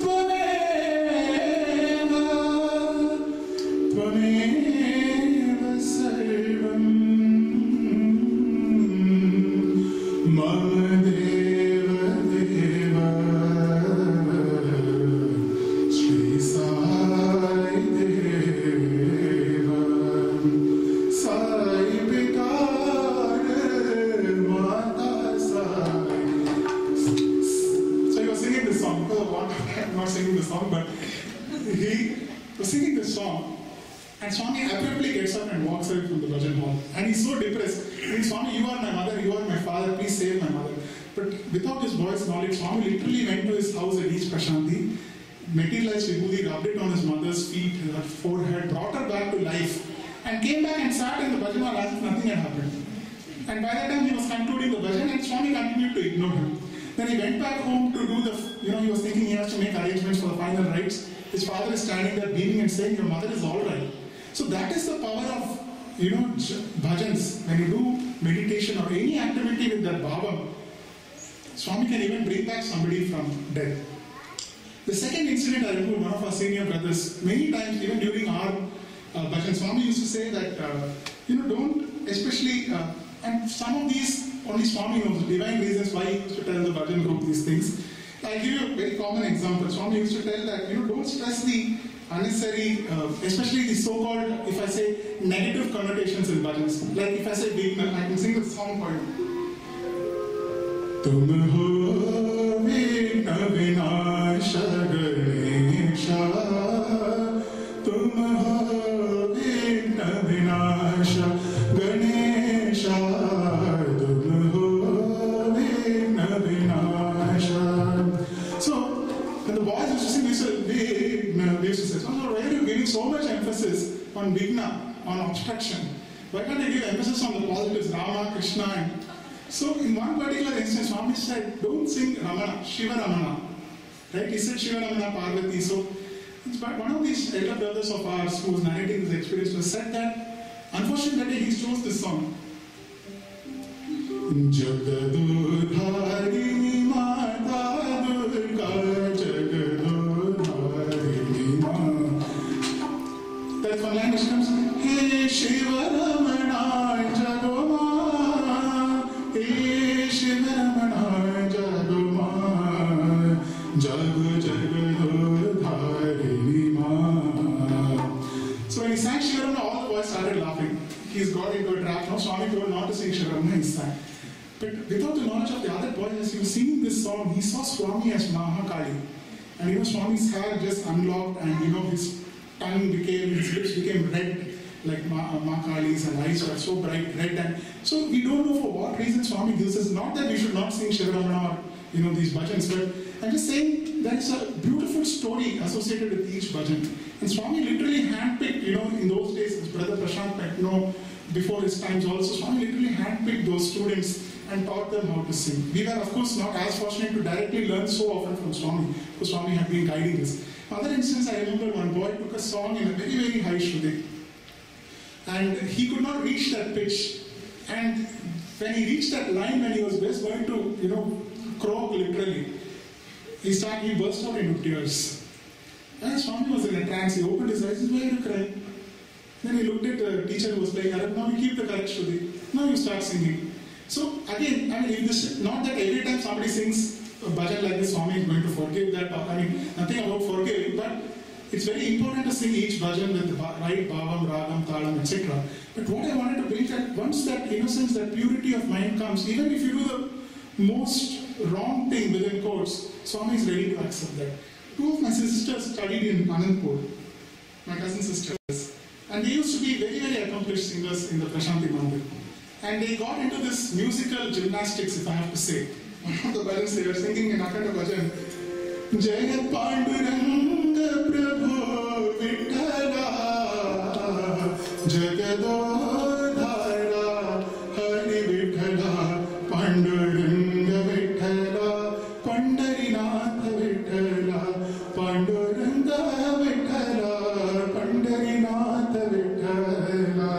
त्वमेव त्वमेव सर्वं मम देव देव श्री साई देव साई विकार माता Sai. So he was singing this song. I'm not singing the song, but he was singing this song. And Swami abruptly gets up and walks away from the bhajan hall. And he's so depressed. He says, Swami, you are my mother, you are my father, please save my mother. But without his boy's knowledge, Swami literally went to his house at East Prashanti, materialized Vibhuti, rubbed it on his mother's feet, her forehead, brought her back to life, and came back and sat in the bhajan hall as if nothing had happened. And by the time he was concluding the bhajan, and Swami continued to ignore him. Then he went back home to do the, he was thinking he has to make arrangements for the final rites. His father is standing there beaming and saying, your mother is all right. So that is the power of, bhajans. When you do meditation or any activity with that bhava, Swami can even bring back somebody from death. The second incident I remember, one of our senior brothers, many times, even during our bhajan, Swami used to say that, don't, especially, and some of these, only Swami knows, divine reasons why he used to tell the bhajan group these things. I'll give you a very common example. Swami used to tell that, don't stress the unnecessary, especially the so-called, if I say, negative connotations in bhajans. Like if I say Vigna, I can sing the song for you. Tum ho Vigna Vinasha Ganesha, Tum ho Vigna Vinasha Ganesha, Tum ho Vigna Vinasha. So, when the boys used to sing, they used to say, why are you giving so much emphasis on Vigna, on obstruction? Why can't you give emphasis on the positives, Rama, Krishna? And so, in one particular instance, Swami said, don't sing Ramana, Shiva Ramana. Right? He said Shiva Ramana, Parvati. So, but one of these elder brothers of ours who was narrating this experience was said that, unfortunately, he chose this song. Jagadodharini Mata Durga Jagadodharini Mata. That's one line which comes, Hey Shiva Ramana Jagoma, Hey Shiva Ramana Jagoma, Jago Jagadodharini Mata. So when he sang Shiva Ramana, all the boys started laughing. He's got into a trap. Now Swami told not to sing Shiva Ramana, he sang. But without the knowledge of the other boys, as he was singing this song, he saw Swami as Mahakali. And Swami's hair just unlocked and his tongue became, his lips became red like Mahakali's and eyes were so bright red. And so we don't know for what reason Swami gives us. Not that we should not sing Shiva Ramana or these bhajans, but I'm just saying there is a beautiful story associated with each bhajan. And Swami literally handpicked, in those days, his brother Prashant, before his times also, Swami literally handpicked those students and taught them how to sing. We were, of course, not as fortunate to directly learn so often from Swami, because Swami had been guiding us. Another instance, I remember one boy took a song in a very, very high Shruti, and he could not reach that pitch. And when he reached that line, when he was just going to, croak literally, he burst out into tears. And Swami was in a trance. He opened his eyes, he said, why are you crying? Then he looked at the teacher who was playing Arab. Now you keep the correct Shruti. Now you start singing. So again, if this, not that every time somebody sings a bhajan like this, Swami is going to forgive that. Nothing about forgiving, but it's very important to sing each bhajan with the right bhavam, ragam, talam, etc. But what I wanted to bring that once that innocence, that purity of mind comes, even if you do the most wrong thing within quotes, Swami is ready to accept that. Two of my sisters studied in Anandpur, my cousin sisters, and they used to be very, very accomplished singers in the Prashanti Mandir. And they got into this musical gymnastics, if I have to say. One of the bhajans, they were singing in Akhanda Bhajan, Jaya Panduranga Prabhu Vittala Jagadodhara Hari Vittala Panduranga Vittala Pandarinath Vittala Panduranga Vittala Pandarinath Vittala.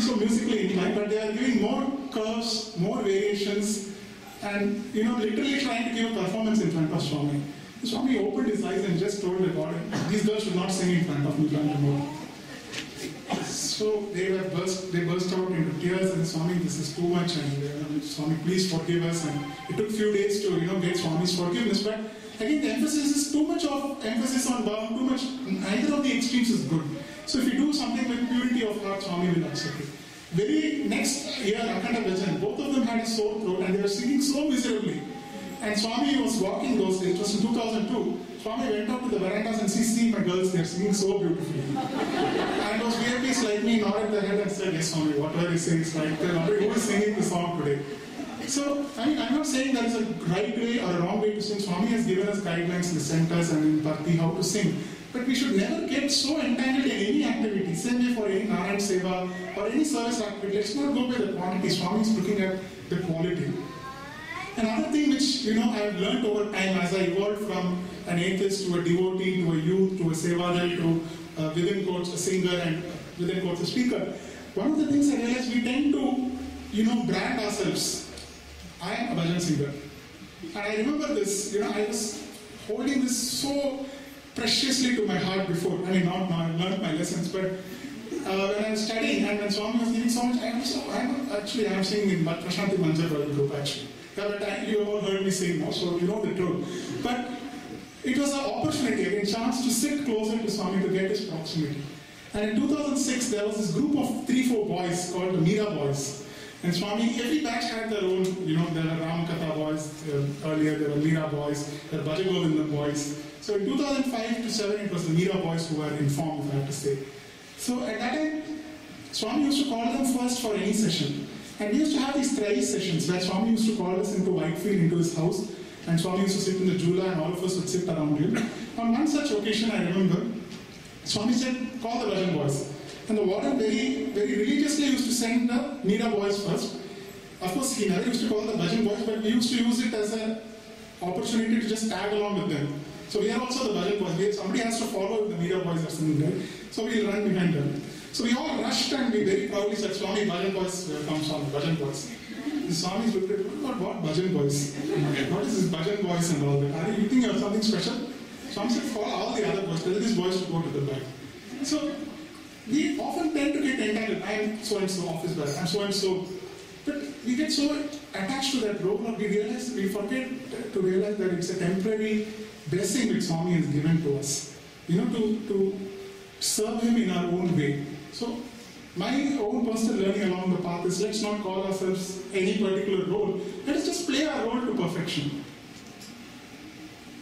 So music musically inclined, but they are giving more curves, more variations, and literally trying to give a performance in front of Swami. Swami opened his eyes and just told the God, these girls should not sing in front of me anymore. So they burst out into tears, and Swami, this is too much, and Swami, please forgive us. And it took a few days to get Swami's forgiveness. But again, the emphasis is too much of emphasis on Bhavam, too much. Neither of the extremes is good. So if you do something with purity of heart, Swami will accept it. Very next year, Akhanda Bhajan, both of them had a sore throat, and they were singing so miserably. And Swami was walking those days. It was in 2002. Swami went out to the verandas and see my girls, they're singing so beautifully. And those VIPs like me nodded their head and said, yes, Swami, whatever you say is right. Who is singing the song today? So, I'm not saying there is a right way or a wrong way to sing. Swami has given us guidelines in the centers and in Bhakti how to sing. But we should never get so entangled in any activity. Same way for any Narayan Seva or any service activity. Let's not go by the quantity. Swami is looking at the quality. Another thing which I have learned over time as I evolved from an atheist to a devotee, to a youth, to a sevadal, to within quotes a singer and within quotes a speaker. One of the things I realized, we tend to brand ourselves. I am a bhajan singer. And I remember this, I was holding this so preciously to my heart before. I mean, not now, I've learned my lessons, but when I was studying and when Swami was giving so much, I'm singing in Prashanti Manjar group actually. You have all heard me sing now, so you know the truth. But it was an opportunity, a chance to sit closer to Swami to get his proximity. And in 2006, there was this group of 3-4 boys called the Meera Boys. And Swami, every batch had their own, there were Ramakatha boys, earlier there were Meera Boys, there were Bhajagovindam boys. So in 2005 to 7, it was the Meera Boys who were informed, if I have to say. So at that time, Swami used to call them first for any session. And we used to have these thrice sessions where Swami used to call us into Whitefield, into his house, and Swami used to sit in the Jula and all of us would sit around him. On one such occasion, I remember, Swami said, call the Bhajan boys. And the warden very, very religiously used to send the Meera boys first. Of course, he never used to call the Bhajan boys, but we used to use it as an opportunity to just tag along with them. So we are also the Bhajan boys. Somebody has to follow the Meera boys or something, right? So we'll run behind them. So we all rushed and we very proudly said, Swami, Bhajan boys comes on, Bhajan boys. The Swami looked at, what Bhajan boys? What is this Bhajan boys and all that? Are you think of something special? Swami said, follow all the other boys, tell these boys to go to the back. So we often tend to get entangled. I am so-and-so office boy, I am so-and-so. But we get so attached to that role, we forget to realize that it's a temporary blessing which Swami has given to us. To serve him in our own way. So, my own personal learning along the path is, let's not call ourselves any particular role. Let us just play our role to perfection.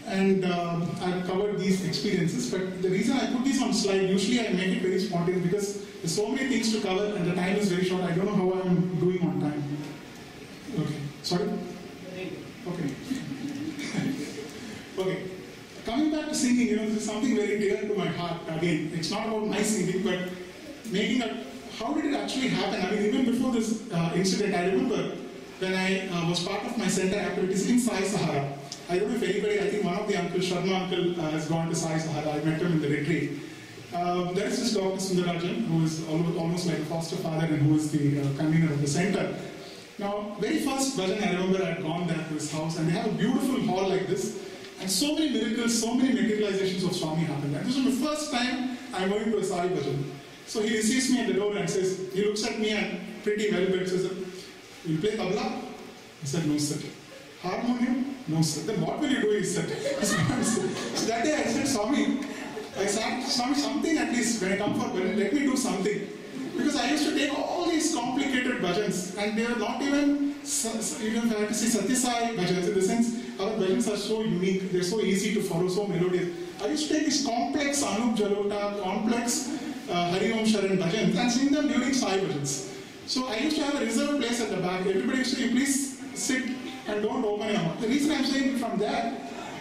And I've covered these experiences, but the reason I put these on slide, usually I make it very spontaneous because there's so many things to cover and the time is very short. I don't know how I'm doing on time. Okay. Sorry? Okay. Okay. Coming back to singing, this is something very dear to my heart. Again, it's not about my singing, but how did it actually happen? I mean, even before this incident, I remember when I was part of my center activities in Sai Sahara. I don't know if anybody, I think one of the uncles, Sharma uncle, has gone to Sai Sahara. I met him in the retreat. There is this Dr. Sundarajan, who is almost like a foster father and who is the convener of the center. Now, very first bhajan, I remember I had gone there to his house, and they have a beautiful hall like this. And so many miracles, so many materializations of Swami happened. And this was the first time I went to a Sai bhajan. So he receives me at the door and says, he looks at me and pretty well built says, you play tabla? I said, no sir. Harmonium? No sir. Then what will you do? He said. So that day I said, Swami, something at least when I come for bhajan, let me do something. Because I used to take all these complicated bhajans and they were not even if I have to say Satyasai bhajans, in the sense our bhajans are so unique, they're so easy to follow, so melodious. I used to take these complex Anup Jalota, complex Hari Om Sharan bhajans and sing them during Sai bhajans. So I used to have a reserved place at the back. Everybody used to say, please sit and don't open your mouth. The reason I'm saying from there,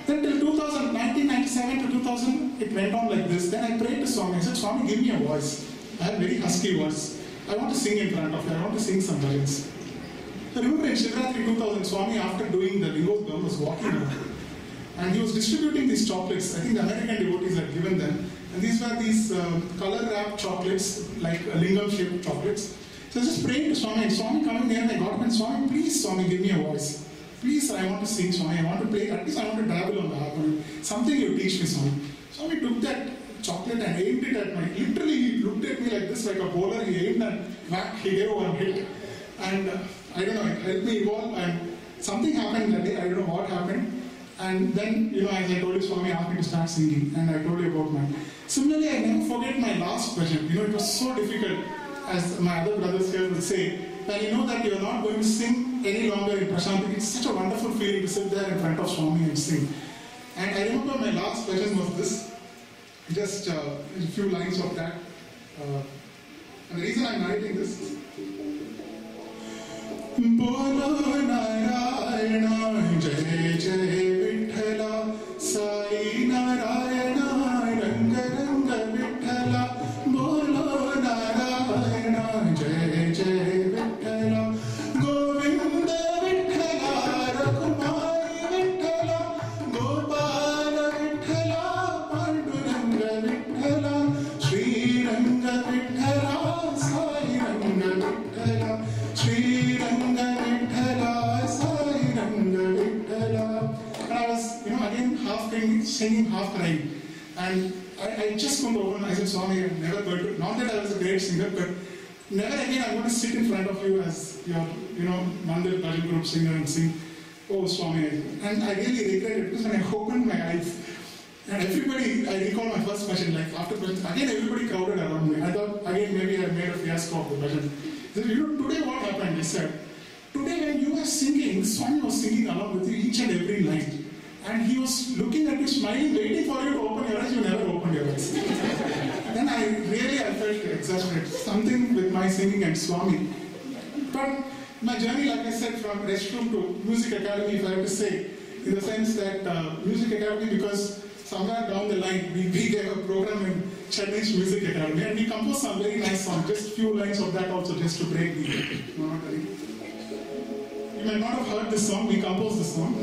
then till 1997 to 2000, it went on like this. Then I prayed to Swami. I said, Swami, give me a voice. I have a very husky voice. I want to sing in front of you. I want to sing some bhajans. I remember in Shivratri 2000, Swami, after doing the Lingosdam, was walking around. And he was distributing these chocolates. I think the American devotees had given them. And these were these color-wrapped chocolates, like lingam-shaped chocolates. So I was just praying to Swami, and Swami coming there, and I got up and Swami, please Swami, give me a voice. Please, I want to sing, Swami, I want to play, at least I want to dabble on the harmonium. Something you teach me, Swami. Swami took that chocolate and aimed it at my, literally he looked at me like this, like a bowler, he aimed and whack, he gave one hit. And I don't know, it helped me evolve, and something happened that day, I don't know what happened. And then, as I told you, Swami asked me to start singing, and I told you about mine. Similarly, I never forget my last bhajan. It was so difficult, as my other brothers here would say, when you know that you're not going to sing any longer in Prashanti, it's such a wonderful feeling to sit there in front of Swami and sing. And I remember my last bhajan was this, just a few lines of that. And the reason I'm narrating this is, Bolo Narayana Jai Jai Vithala Sai Narayana Ranga Ranga Vithala Bolo Narayana Jai Jai Vithala Govinda Vithala Raghumari Vithala Gopala Vithala Panduranga Vithala Sri Ranga Vithala Sai Ranga Vithala Sri Ranga Vithala Sai Ranga Vithala. And I was, again half singing, half crying. And I just couldn't open. I said, Swami, I'm never going to, not that I was a great singer, but never again I'm going to sit in front of you as your, Mandir Bhajan group singer and sing, oh Swami. And I really regret it because when I opened my eyes, and everybody, I recall my first bhajan, like after bhajan, again everybody crowded around me. I thought, again, maybe I made a fiasco of the bhajan. So, today what happened? He said, today when you were singing, Swami was singing along with you each and every line. And he was looking at you, smiling, waiting for you to open your eyes. You never opened your eyes. Then I felt exasperated. Something with my singing and Swami. But my journey, like I said, from restroom to music academy, if I have to say, in the sense that music academy, because somewhere down the line, we gave a program in Chennai's Music Academy, and we composed some very nice songs. Just few lines of that also, just to break the. You might not have heard this song. We composed this song.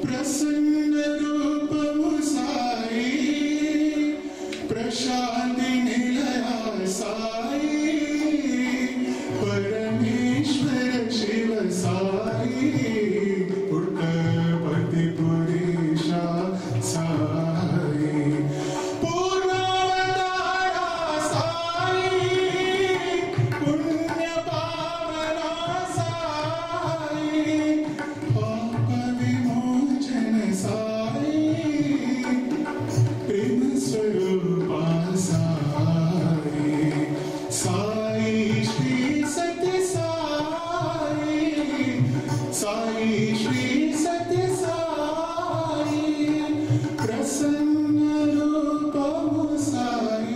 Prasanna Rupamu Sai, Prashanti Nilaya Sai, Parameshwara Shiva Sai, Puttapati Purisha Sai, Purnavatara Sai, Punya Pavana Sai, Papa Vimochana Sai, Prema Swarupa Sai, Sai Shri Satya Sai, Sai Shri Satya Sai, Prasanna Rupamu Sai.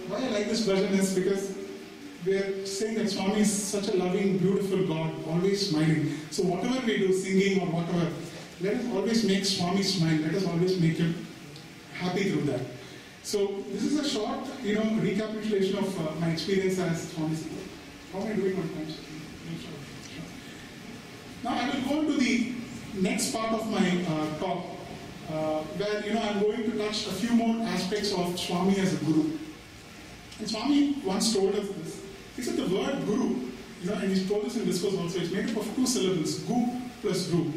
Why I like this version is because we are saying that Swami is such a loving, beautiful God, always smiling. So whatever we do, singing or whatever, let us always make Swami smile. Let us always make him happy through that. So this is a short, recapitulation of my experience as Swami. How am I doing on time? Sure. Now I will go to the next part of my talk, where I'm going to touch a few more aspects of Swami as a guru. And Swami once told us this. He said the word guru, and he told us in discourse also, it's made up of two syllables, gu plus ru.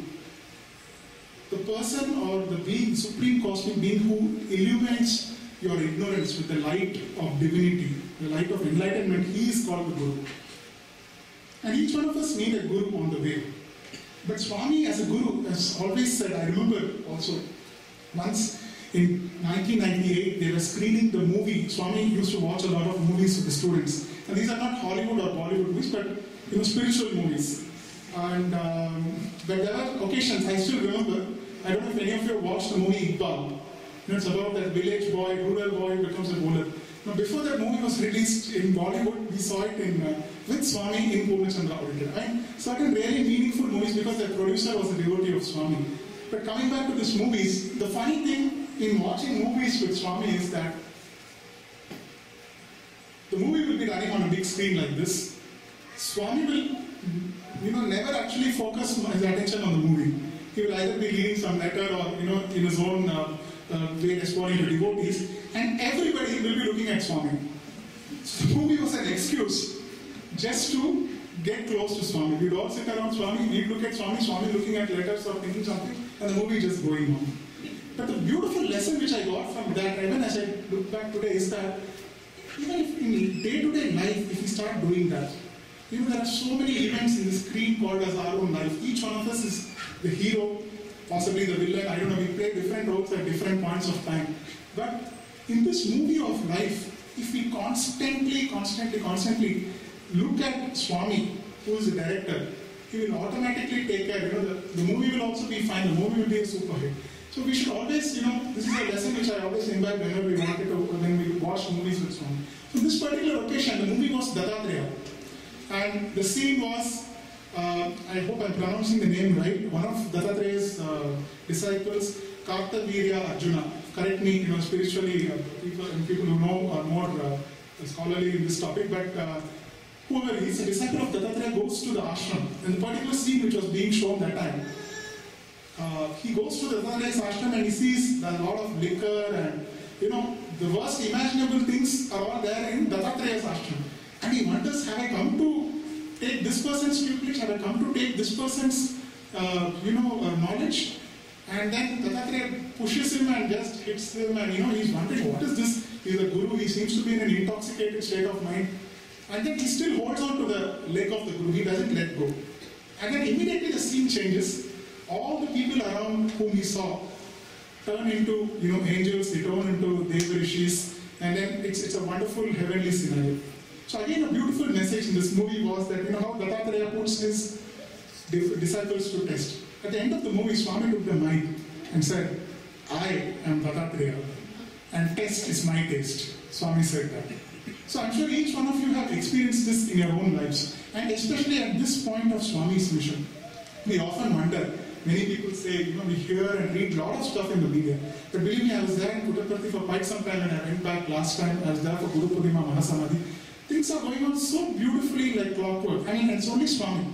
The person or the being, supreme cosmic being who illuminates your ignorance with the light of divinity, the light of enlightenment, he is called the guru. And each one of us need a guru on the way. But Swami as a guru has always said, I remember also, once in 1998, they were screening the movie. Swami used to watch a lot of movies with the students. And these are not Hollywood or Bollywood movies, but spiritual movies. And but there were occasions, I still remember, I don't know if any of you watched the movie Iqbal. It's about that village boy, rural boy who becomes a ruler. Now before that movie was released in Bollywood, we saw it with Swami in Purnachandra Auditorium. And certain really meaningful movies because the producer was a devotee of Swami. But coming back to these movies, the funny thing in watching movies with Swami is that the movie will be running on a big screen like this. Swami will, never actually focus his attention on the movie. He will either be reading some letter or, in his own way responding to devotees, and everybody will be looking at Swami. So the movie was an excuse just to get close to Swami. We'd all sit around Swami, we'd look at Swami, Swami looking at letters or thinking something, and the movie just going on. But the beautiful lesson which I got from that, even as I look back today, is that even if in day-to-day life, if we start doing that, there are so many events in this screen called as our own life. Each one of us is the hero, possibly the villain. I don't know, we play different roles at different points of time. But in this movie of life, if we constantly look at Swami, who is the director, he will automatically take care. The movie will also be fine. The movie will be a super hit. So we should always, this is a lesson which I always imbibe when we watch movies with Swami. So this particular occasion, the movie was Dattatreya. And the scene was, I hope I'm pronouncing the name right, one of Dattatreya's disciples, Kartavirya Arjuna. Correct me, spiritually, people who know are more scholarly in this topic, but whoever is a disciple of Dattatreya goes to the ashram. And the particular scene which was being shown that time, he goes to the Dattatreya's ashram and he sees a lot of liquor and, the worst imaginable things are all there in Dattatreya's ashram. And he wonders, have I come to take this person's privilege? Have I come to take this person's, knowledge? And then Dattatreya pushes him and just hits him and, he's wondering, what is this? He's a guru, he seems to be in an intoxicated state of mind. And then he still holds on to the leg of the guru, he doesn't let go. And then immediately the scene changes. All the people around whom he saw turn into, angels, they turn into Devarishis, and then it's a wonderful heavenly scenario. So again, a beautiful message in this movie was that, how Dattatreya puts his disciples to test. At the end of the movie, Swami took the mic and said, I am Dattatreya, and test is my taste. Swami said that. So I'm sure each one of you have experienced this in your own lives, and especially at this point of Swami's mission. We often wonder, many people say, we hear and read a lot of stuff in the media. But believe me, I was there in Puttaparthi for quite some time, and I went back last time, I was there for Guru Purnima Mahasamadhi. Things are going on so beautifully like clockwork. It's only Swami.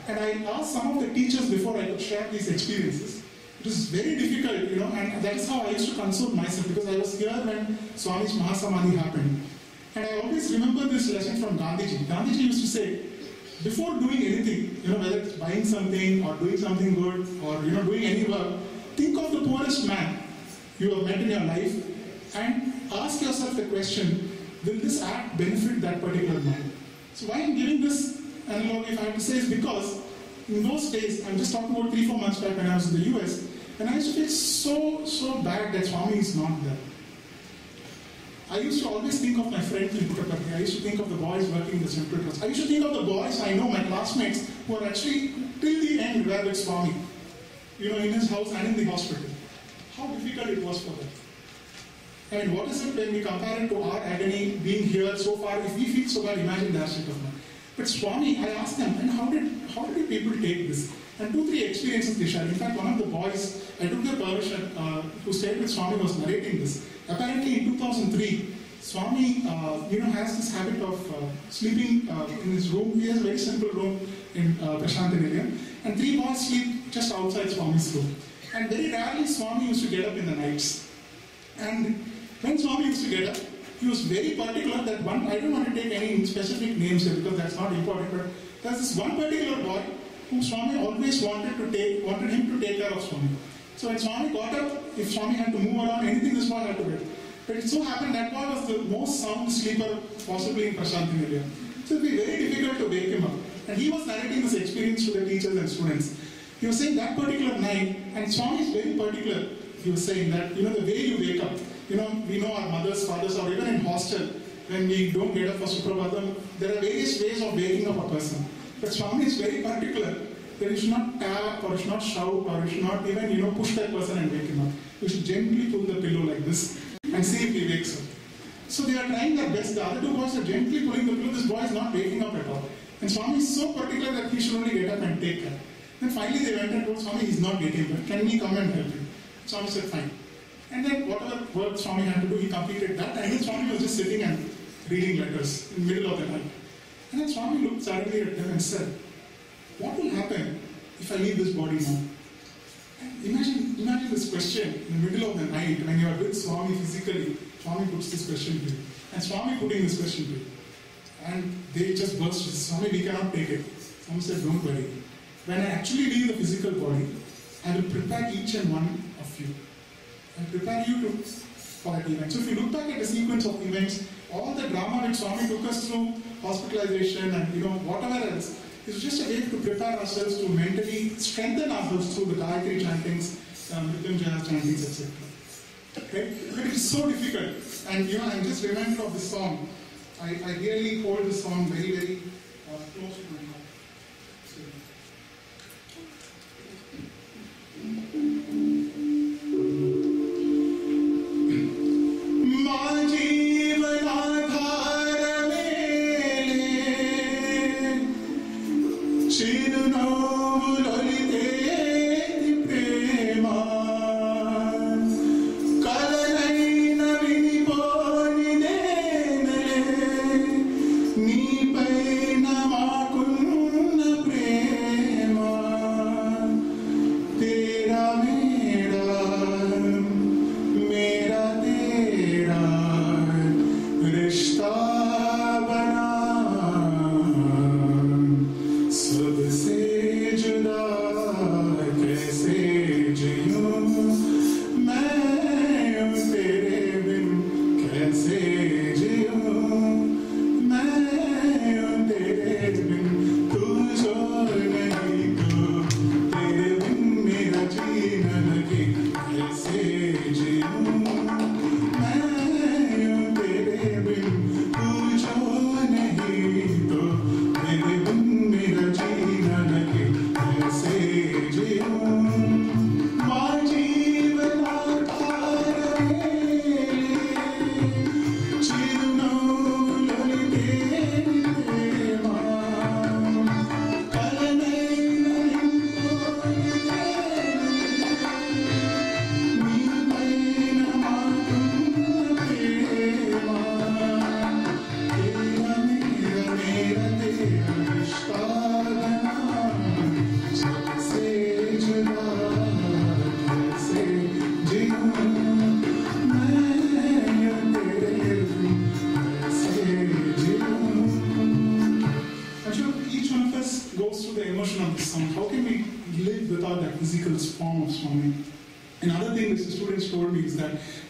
And I asked some of the teachers before I could share these experiences. It was very difficult, and that is how I used to console myself, because I was here when Swami's Mahasamadhi happened. And I always remember this lesson from Gandhiji. Gandhiji used to say, before doing anything, whether it's buying something or doing something good or, doing any work, think of the poorest man you have met in your life and ask yourself the question, will this act benefit that particular man? So why I'm giving this analogy, if I have to say, is because in those days, I'm just talking about 3-4 months back when I was in the US, and I used to feel so bad that Swami is not there. I used to always think of my friends in Puttaparthi. I used to think of the boys working in the Central Trust. I used to think of the boys I know, my classmates, who are actually till the end were with Swami, in his house and in the hospital. How difficult it was for them. What is it when we compare it to our agony being here so far? If we feel so bad, imagine their state of mind. But Swami, I asked them, and how did people take this? And 2-3 experiences they shared. In fact, one of the boys, I took their permission, who stayed with Swami, was narrating this. Apparently in 2003, Swami, has this habit of sleeping in his room. He has a very simple room in Prashanthi Nilayam. And 3 boys sleep just outside Swami's room. And very rarely Swami used to get up in the nights. And when Swami used to get up, he was very particular that I don't want to take any specific names here because that's not important, but there's this one particular boy who Swami always wanted him to take care of Swami. So when Swami got up, if Swami had to move around, anything this boy had to do. But it so happened that boy was the most sound sleeper possibly in Prashanthi Nilayam. So it would be very difficult to wake him up. And he was narrating this experience to the teachers and students. He was saying that particular night, and Swami is very particular, he was saying that, the way you wake up, we know our mothers, fathers, or even in hostel, when we don't get up for Suprabhatam, there are various ways of waking up a person. But Swami is very particular that you should not tap, or you should not shout, or you should not even, push that person and wake him up. You should gently pull the pillow like this and see if he wakes up. So they are trying their best. The other 2 boys are gently pulling the pillow. This boy is not waking up at all. And Swami is so particular that he should only get up and take care. Then finally they went and told Swami, he's not getting up. Can we come and help him? Swami said, fine. And then whatever work Swami had to do, he completed that. And then Swami was just sitting and reading letters in the middle of the night. And then Swami looked suddenly at them and said, what will happen if I leave this body now? imagine this question in the middle of the night when you are with Swami physically. Swami puts this question to you. And Swami putting this question to you. And they just burst. Swami, we cannot take it. Swami said, don't worry. When I actually leave the physical body, I will prepare each and one of you. I will prepare you for that event. So if you look back at the sequence of events, all the drama which Swami took us through, hospitalization and whatever else, is just a way to prepare ourselves to mentally strengthen ourselves through the Gayatri chantings, Mrityunjaya chantings, etc. Okay? But it is so difficult. And I'm just reminded of this song. I really hold this song very, very close to my heart.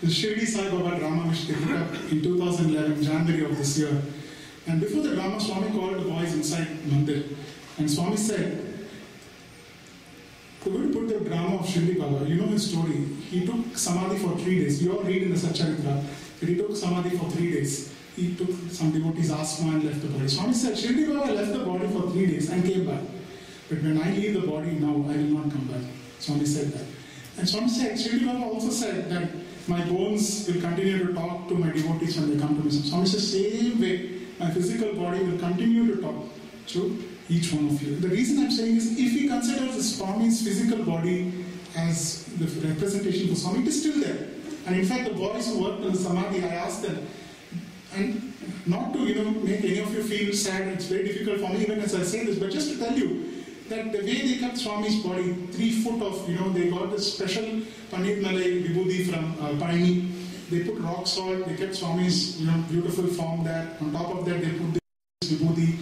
The Shirdi Sai Baba drama which they put up in 2011, January of this year. And before the drama, Swami called the boys inside Mandir. And Swami said, we're going to put the drama of Shirdi Baba. You know his story. He took Samadhi for 3 days. You all read in the Satcharitra that he took Samadhi for 3 days. He took some devotees' asthma and left the body. Swami said, Shirdi Baba left the body for 3 days and came back. But when I leave the body now, I will not come back. Swami said that. And Swami said, Shirdi Baba also said that my bones will continue to talk to my devotees when they come to me. Swami says, same way, my physical body will continue to talk to each one of you. The reason I'm saying is, if we consider the Swami's physical body as the representation for Swami, it is still there. And in fact, the boys who worked on the Samadhi, I asked them, and not to make any of you feel sad, it's very difficult for me even as I say this, but just to tell you, that the way they kept Swami's body, 3 foot of, they got this special Pandit Malai Vibhuti from Paini. They put rock salt, they kept Swami's, beautiful form there. On top of that, they put this Vibhuti.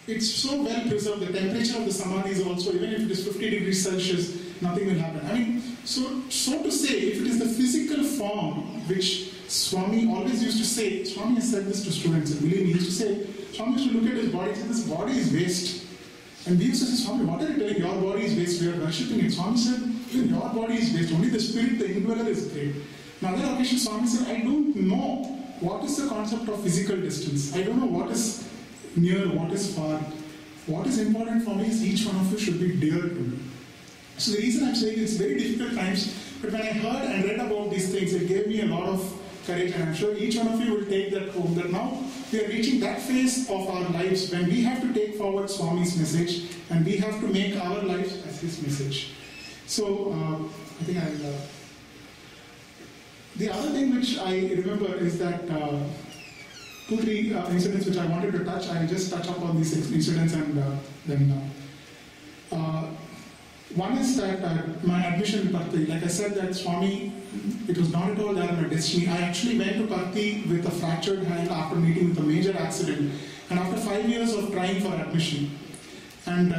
It's so well preserved. The temperature of the Samadhi is also, even if it is 50 degrees Celsius, nothing will happen. I mean, so to say, if it is the physical form which Swami always used to say, Swami has said this to students, and believe me, he used to say, Swami used to look at his body and say, this body is waste. And we used to say, Swami, what are you telling? Your body is waste, we are worshipping it. Swami said, your body is waste, only the spirit, the indweller is great. Another occasion, Swami said, I don't know what is the concept of physical distance. I don't know what is near, what is far. What is important for me is each one of you should be dear to me. So the reason I'm saying it's very difficult times, but when I heard and read about these things, it gave me a lot of courage, and I'm sure each one of you will take that home, that now we are reaching that phase of our lives when we have to take forward Swami's message and we have to make our lives as his message. So I think I'll... The other thing which I remember is that 2-3 incidents which I wanted to touch. I'll just touch upon these incidents and then... One is that my admission in Parthi, like I said that Swami, it was not at all there in my destiny. I actually went to Parthi with a fractured hand after meeting with a major accident, and after 5 years of trying for admission. And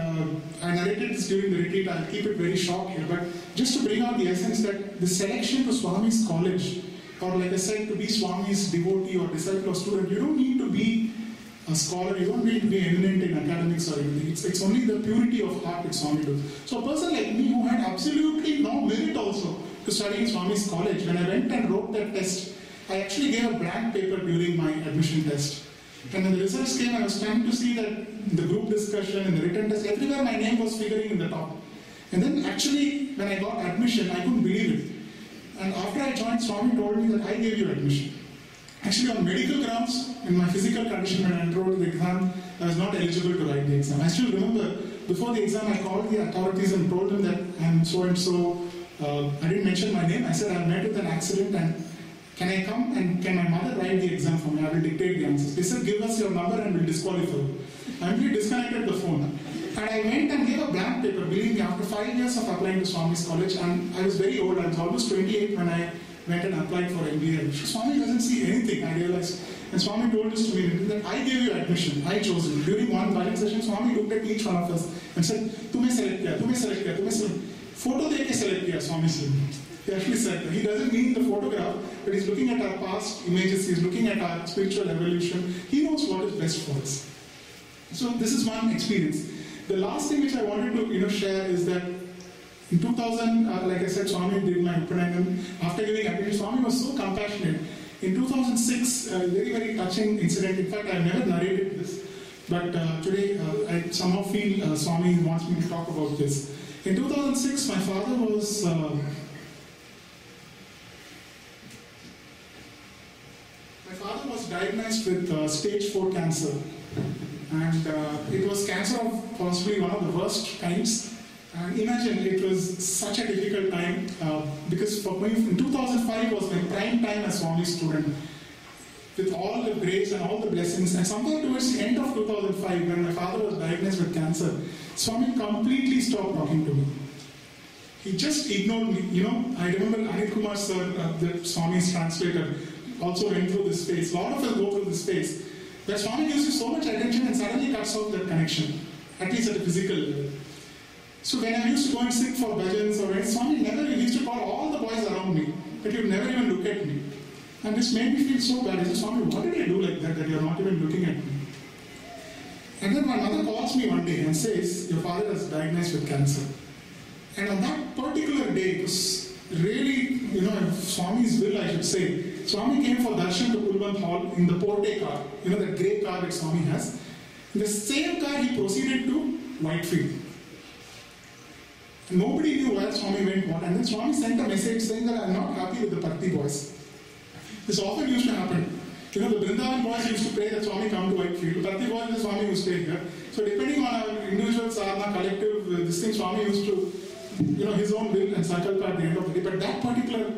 I narrated this during the retreat. I'll keep it very short here, but just to bring out the essence that the selection to Swami's college, or like I said, to be Swami's devotee or disciple or student, you don't need to be a scholar, you don't need to be eminent in academics or anything. It's only the purity of heart that Swami does. So a person like me who had absolutely no merit also to study in Swami's college, when I went and wrote that test, I actually gave a blank paper during my admission test. And when the results came, I was trying to see that in the group discussion, in the written test, everywhere my name was figuring in the top. And then actually, when I got admission, I couldn't believe it. And after I joined, Swami told me that I gave you admission. Actually, on medical grounds, in my physical condition, when I enrolled the exam, I was not eligible to write the exam. I still remember, before the exam, I called the authorities and told them that I'm so-and-so. I didn't mention my name. I said, I met with an accident and can I come and can my mother write the exam for me? I will dictate the answers. They said, give us your number and we'll disqualify you. I immediately disconnected the phone. And I went and gave a blank paper, believe me, after 5 years of applying to Swami's college, and I was very old. I was almost 28 when I went and applied for MBA. Swami doesn't see anything, I realized. And Swami told us to me that I gave you admission, I chose you. During one bhajan session, Swami looked at each one of us and said, "Tumhe select kiya, tumhe select kiya, tumhe select." Photo deke select kiya, Swami said. He actually said that. He doesn't mean the photograph, but he's looking at our past images, he's looking at our spiritual evolution. He knows what is best for us. So this is one experience. The last thing which I wanted to share is that in 2000, like I said, Swami did my Upanayam. After giving admission, Swami was so compassionate. In 2006, a very, very touching incident. In fact, I've never narrated this, but today I somehow feel Swami wants me to talk about this. In 2006, my father was diagnosed with stage 4 cancer. And it was cancer of possibly one of the worst kinds. And imagine, it was such a difficult time because for me, in 2005 was my prime time as Swami's student, with all the grace and all the blessings. And somewhere towards the end of 2005, when my father was diagnosed with cancer, Swami completely stopped talking to me. He just ignored me. I remember Anil Kumar sir, the Swami's translator, also went through this phase. A lot of us go through this phase, where Swami gives you so much attention and suddenly cuts off that connection, at least at a physical level. So when I used to go and sit for bhajans or when Swami never, he used to call all the boys around me, but he would never even look at me. And this made me feel so bad. I said, Swami, what did I do like that you're not even looking at me? And then my mother calls me one day and says, your father is diagnosed with cancer. And on that particular day, it was really, Swami's will, I should say. Swami came for darshan to Kulwant Hall in the Porte car, that grey car that Swami has. In the same car, he proceeded to Whitefield. Nobody knew where Swami went what, and then Swami sent a message saying that I'm not happy with the Parthi boys. This often used to happen. The Vrindavan boys used to pray that Swami come to Whitefield. The Parthi boys, the Swami used to stay here. So depending on our individual sadhana, collective, this thing, Swami used to, his own will and sankalpa at the end of the day. But that particular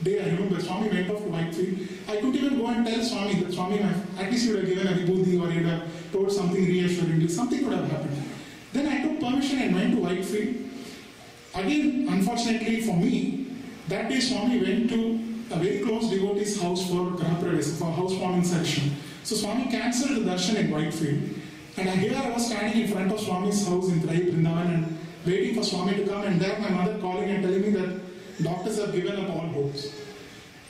day, I remember, Swami went off to Whitefield. I couldn't even go and tell Swami that Swami, at least he would have given a vibhuti or he would have told something reassuringly. Something would have happened. Then I took permission and went to Whitefield. Again, unfortunately for me, that day Swami went to a very close devotee's house for Graha Pravesh, for housewarming session. So Swami cancelled the darshan in Whitefield. And here I was standing in front of Swami's house in Trai Vrindavan and waiting for Swami to come, and there my mother calling and telling me that doctors have given up all hopes.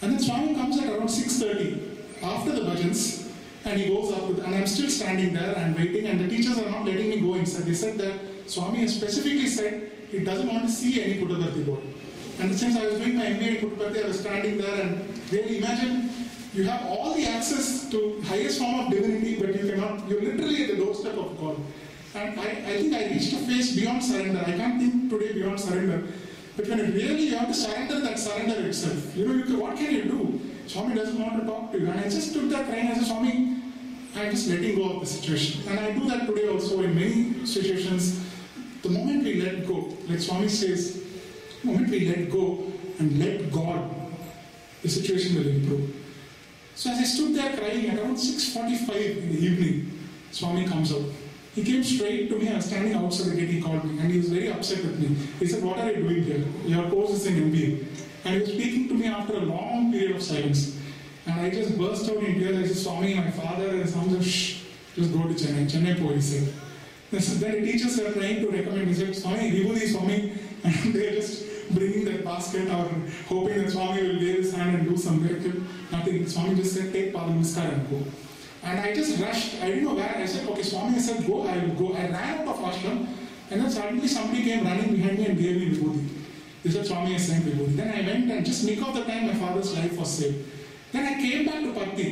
And then Swami comes at around 6:30 after the bhajans, and he goes up and I'm still standing there and waiting, and the teachers are not letting me go inside. They said that Swami has specifically said he doesn't want to see any Puttaparthi board. And since I was doing my MBA in Puttaparthi, I was standing there, and really imagine you have all the access to highest form of divinity, but you cannot, you're literally at the doorstep of God. And I think I reached a phase beyond surrender. I can't think today beyond surrender. But when really you have to surrender that surrender itself. What can you do? Swami doesn't want to talk to you. And I just took that train and I said, Swami, I'm just letting go of the situation. And I do that today also in many situations. The moment we let go, like Swami says, the moment we let go and let God, the situation will improve. So as I stood there crying at around 6:45 in the evening, Swami comes out. He came straight to me. I was standing outside the gate. He called me and he was very upset with me. He said, "What are you doing here? Your course is in MBA." And he was speaking to me after a long period of silence. And I just burst out in tears. I said, "Swami, my father," and someone said, "Shh, just go to Chennai. Chennai po," he said. Then the teachers were trying to recommend. He said, "Swami, Vibhuti Swami," and they are just bringing that basket or hoping that Swami will wave his hand and do some miracle. Nothing. Swami just said, "Take Padamaskar and go." And I just rushed. I didn't know where. I said, "Okay, Swami," I said, "Go, I will go." I ran out of ashram, and then suddenly somebody came running behind me and gave me Vibhuti. They said, "Swami has sent Vibhuti." Then I went and just nick of the time my father's life was saved. Then I came back to Patti.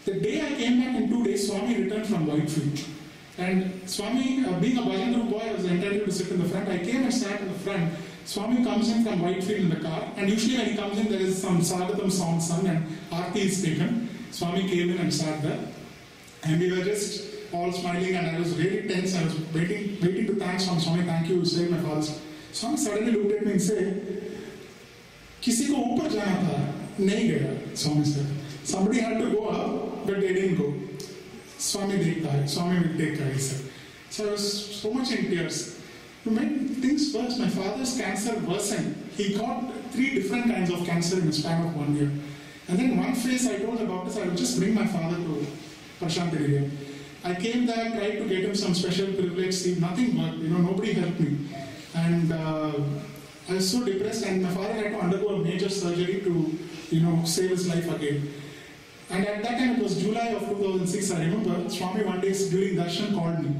The day I came back in 2 days, Swami returned from Whitefield. And Swami, being a Bhajan group boy, I was entitled to sit in the front. I came and sat in the front. Swami comes in from Whitefield in the car, and usually when he comes in, there is some Sargatam song sung and Aarti is taken. Swami came in and sat there, and we were just all smiling, and I was really tense. I was waiting to thank Swami. "Swami, thank you, you saved my father's." Swami suddenly looked at me and said, "Kisi ko upar jana tha, nahi gaya," Swami said. "Somebody had to go up, but they didn't go." "Swami dekhta hai, Swami will take care," he said. So I was so much in tears. To make things worse, my father's cancer worsened. He got 3 different kinds of cancer in the span of 1 year. And then one phase I told the doctors I would just bring my father to Prashant area. I came there, tried to get him some special privilege, see, nothing worked, nobody helped me. And I was so depressed, and my father had to undergo a major surgery to, save his life again. And at that time, it was July of 2006, I remember, Swami one day during darshan called me.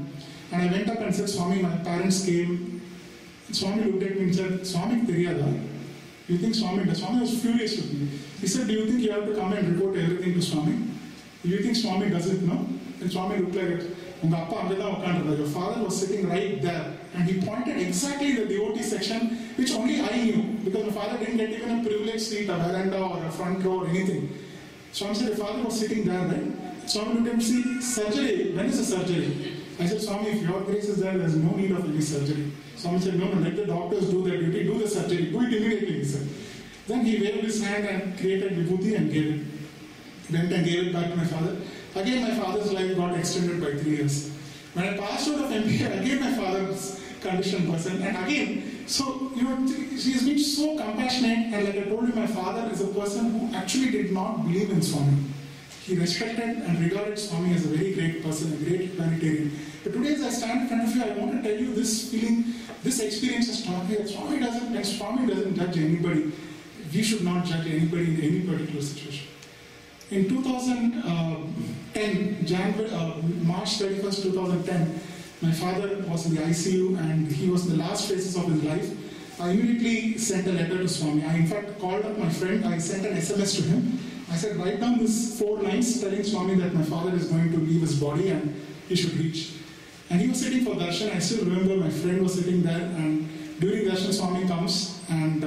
And I went up and said, "Swami, my parents came." Swami looked at me and said, "Swami, teriyada? You think Swami does?" Swami was furious with me. He said, "Do you think you have to come and report everything to Swami? Do you think Swami doesn't know?" And Swami looked like it. Your father was sitting right there, and he pointed exactly in the devotee section, which only I knew, because my father didn't get even a privileged seat, a veranda or a front row or anything. Swami said, "Your father was sitting there, right?" Swami looked at me, "See, surgery, when is the surgery?" I said, "Swami, if your grace is there, there's no need of any surgery." Swami said, "No, let the doctors do their duty, do the surgery, do it immediately," he said. Then he waved his hand and created Vibhuti and gave it. Went and gave it back to my father. Again, my father's life got extended by 3 years. When I passed out of MBA, again my father's condition worsened. And again, so, she's been so compassionate. And like I told you, my father is a person who actually did not believe in Swami. He respected and regarded Swami as a very great person, a great humanitarian. But today as I stand in front of you, I want to tell you this feeling, this experience has taught me that Swami doesn't judge anybody. We should not judge anybody in any particular situation. In 2010, March 31st, 2010, my father was in the ICU and he was in the last phases of his life. I immediately sent a letter to Swami. I in fact called up my friend. I sent an SMS to him. I said, "Write down these 4 lines telling Swami that my father is going to leave his body and he should reach." And he was sitting for darshan. I still remember my friend was sitting there, and during darshan Swami comes, and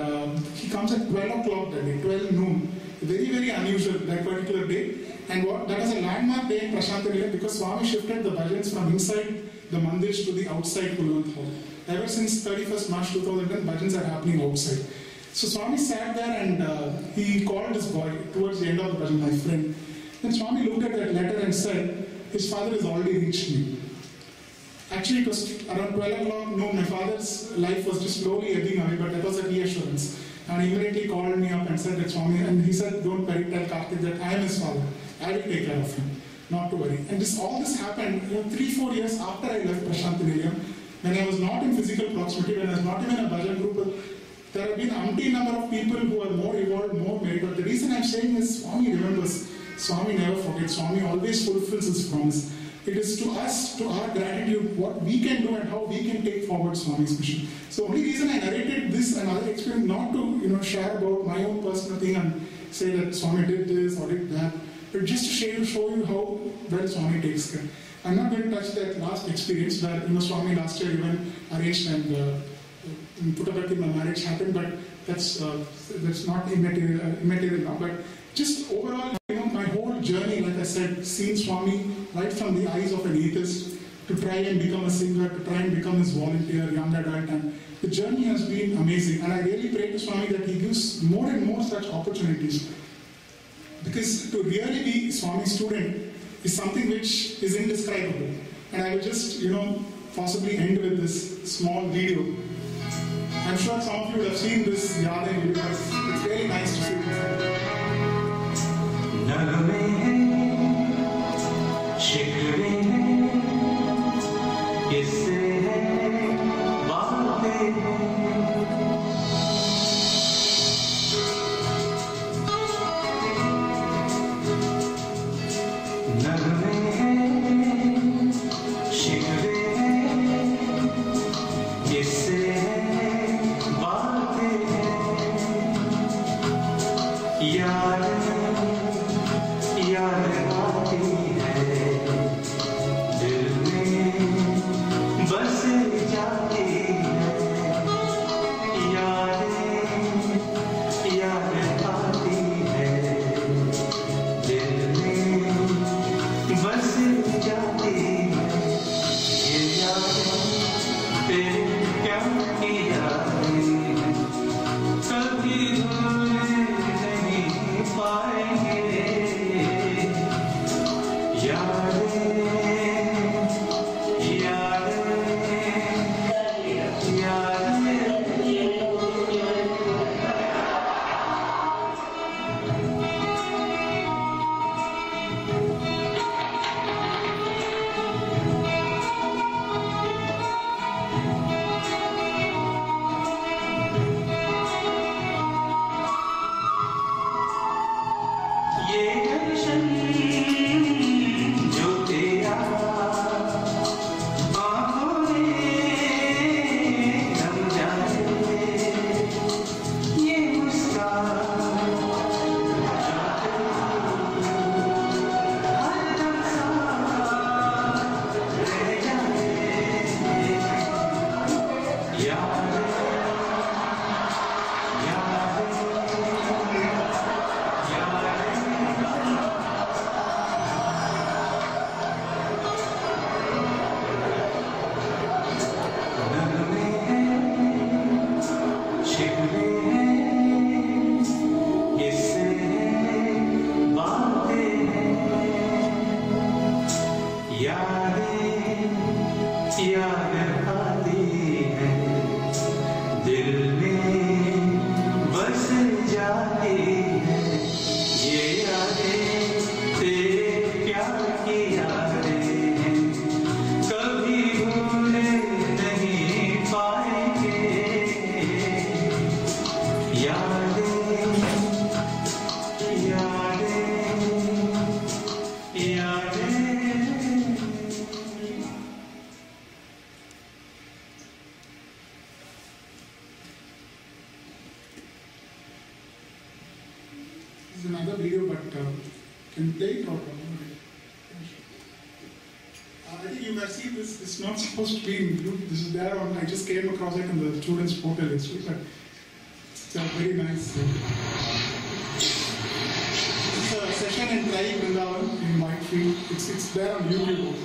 he comes at 12 o'clock that day, 12 noon. Very, very unusual that particular day. And that was a landmark day in Prashant Nilayam because Swami shifted the bhajans from inside the mandirs to the outside Kulwant Hall. Ever since 31st March 2010, bhajans are happening outside. So Swami sat there and he called his boy towards the end of the bhajan, my friend. Then Swami looked at that letter and said, "His father has already reached me." Actually, it was around 12 o'clock. No, my father's life was just slowly ebbing away, but that was a reassurance. And he immediately called me up and said that Swami, and he said, "Don't worry, tell Karthik that I am his father. I will take care of him. Not to worry." And all this happened 3-4 years after I left Prashant Nilayam, when I was not in physical proximity, when I was not even in a bhajan group. There have been umpteen number of people who are more evolved, more merited. The reason I'm saying is Swami remembers. Swami never forgets. Swami always fulfills his promise. It is to us, to our gratitude, what we can do and how we can take forward Swami's mission. So only reason I narrated this and other experience, not to share about my own personal thing and say that Swami did this or did that, but just to show you how well Swami takes care. I'm not going to touch that last experience where Swami last year even arranged and put up my marriage happened, but that's not immaterial now. But just overall, my whole journey, like I said, seeing Swami right from the eyes of an atheist to try and become a singer, to try and become his volunteer, young adult, and the journey has been amazing. And I really pray to Swami that he gives more and more such opportunities. Because to really be Swami's student is something which is indescribable. And I will just, possibly end with this small video. I'm sure some of you would have seen this Yadein video. It's very nice to see this. Another video, but can you play it or I think you have seen this. It's not supposed to be in YouTube. This is there on. I just came across it in the students' portal yesterday, but it's a very nice. It's a session in Trai Vrindavan in Whitefield. It's there on YouTube.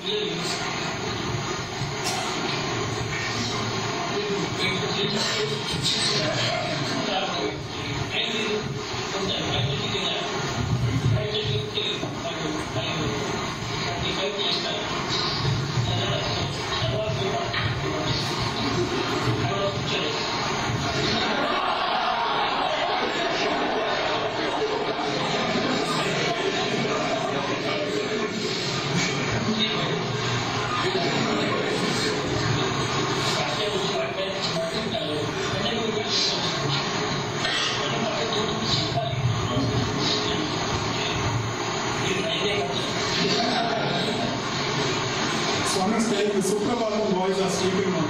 Swami's telling the Suprabhatam boys are sleeping on.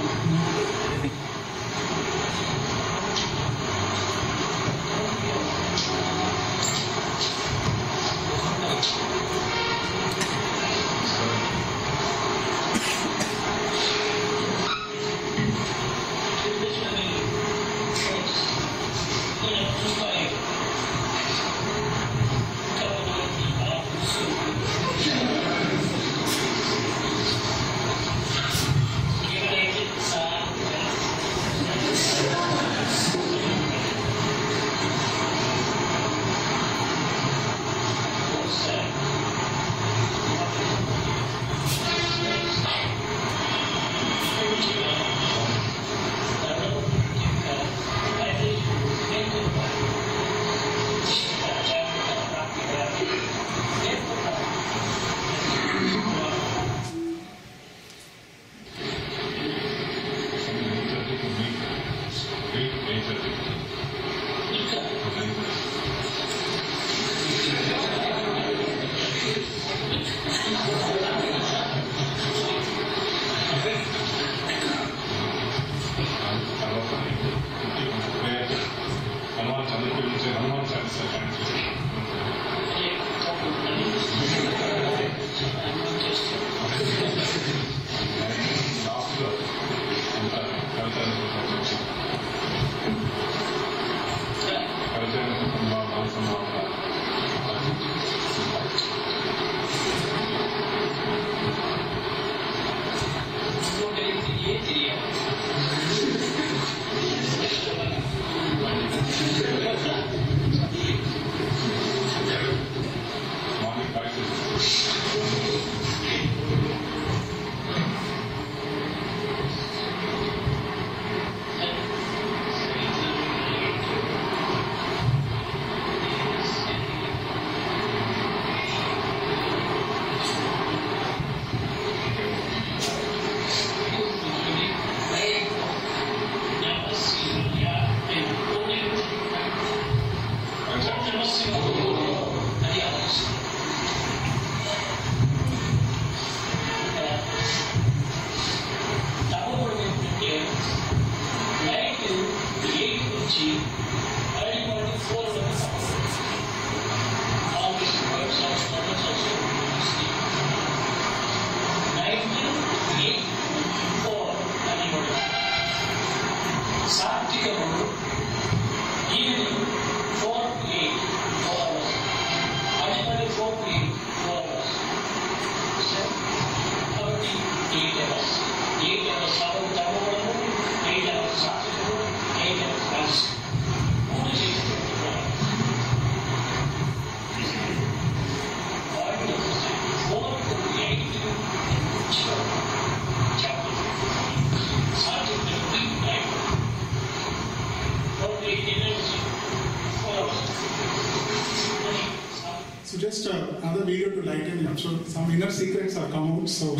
So just another video to lighten you. I'm sure some inner secrets are come out, so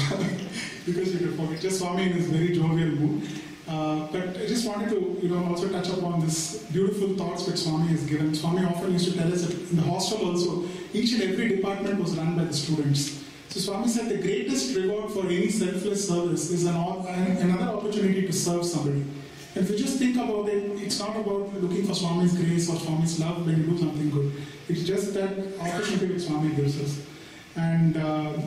because you forget. Just Swami in his very jovial mood. But I just wanted to, also touch upon this beautiful thoughts which Swami has given. Swami often used to tell us that in the hostel also, each and every department was run by the students. So Swami said the greatest reward for any selfless service is another opportunity to serve somebody. And if you just think about it, it's not about looking for Swami's grace or Swami's love when you do something good. It's just that opportunity which Swami gives us. And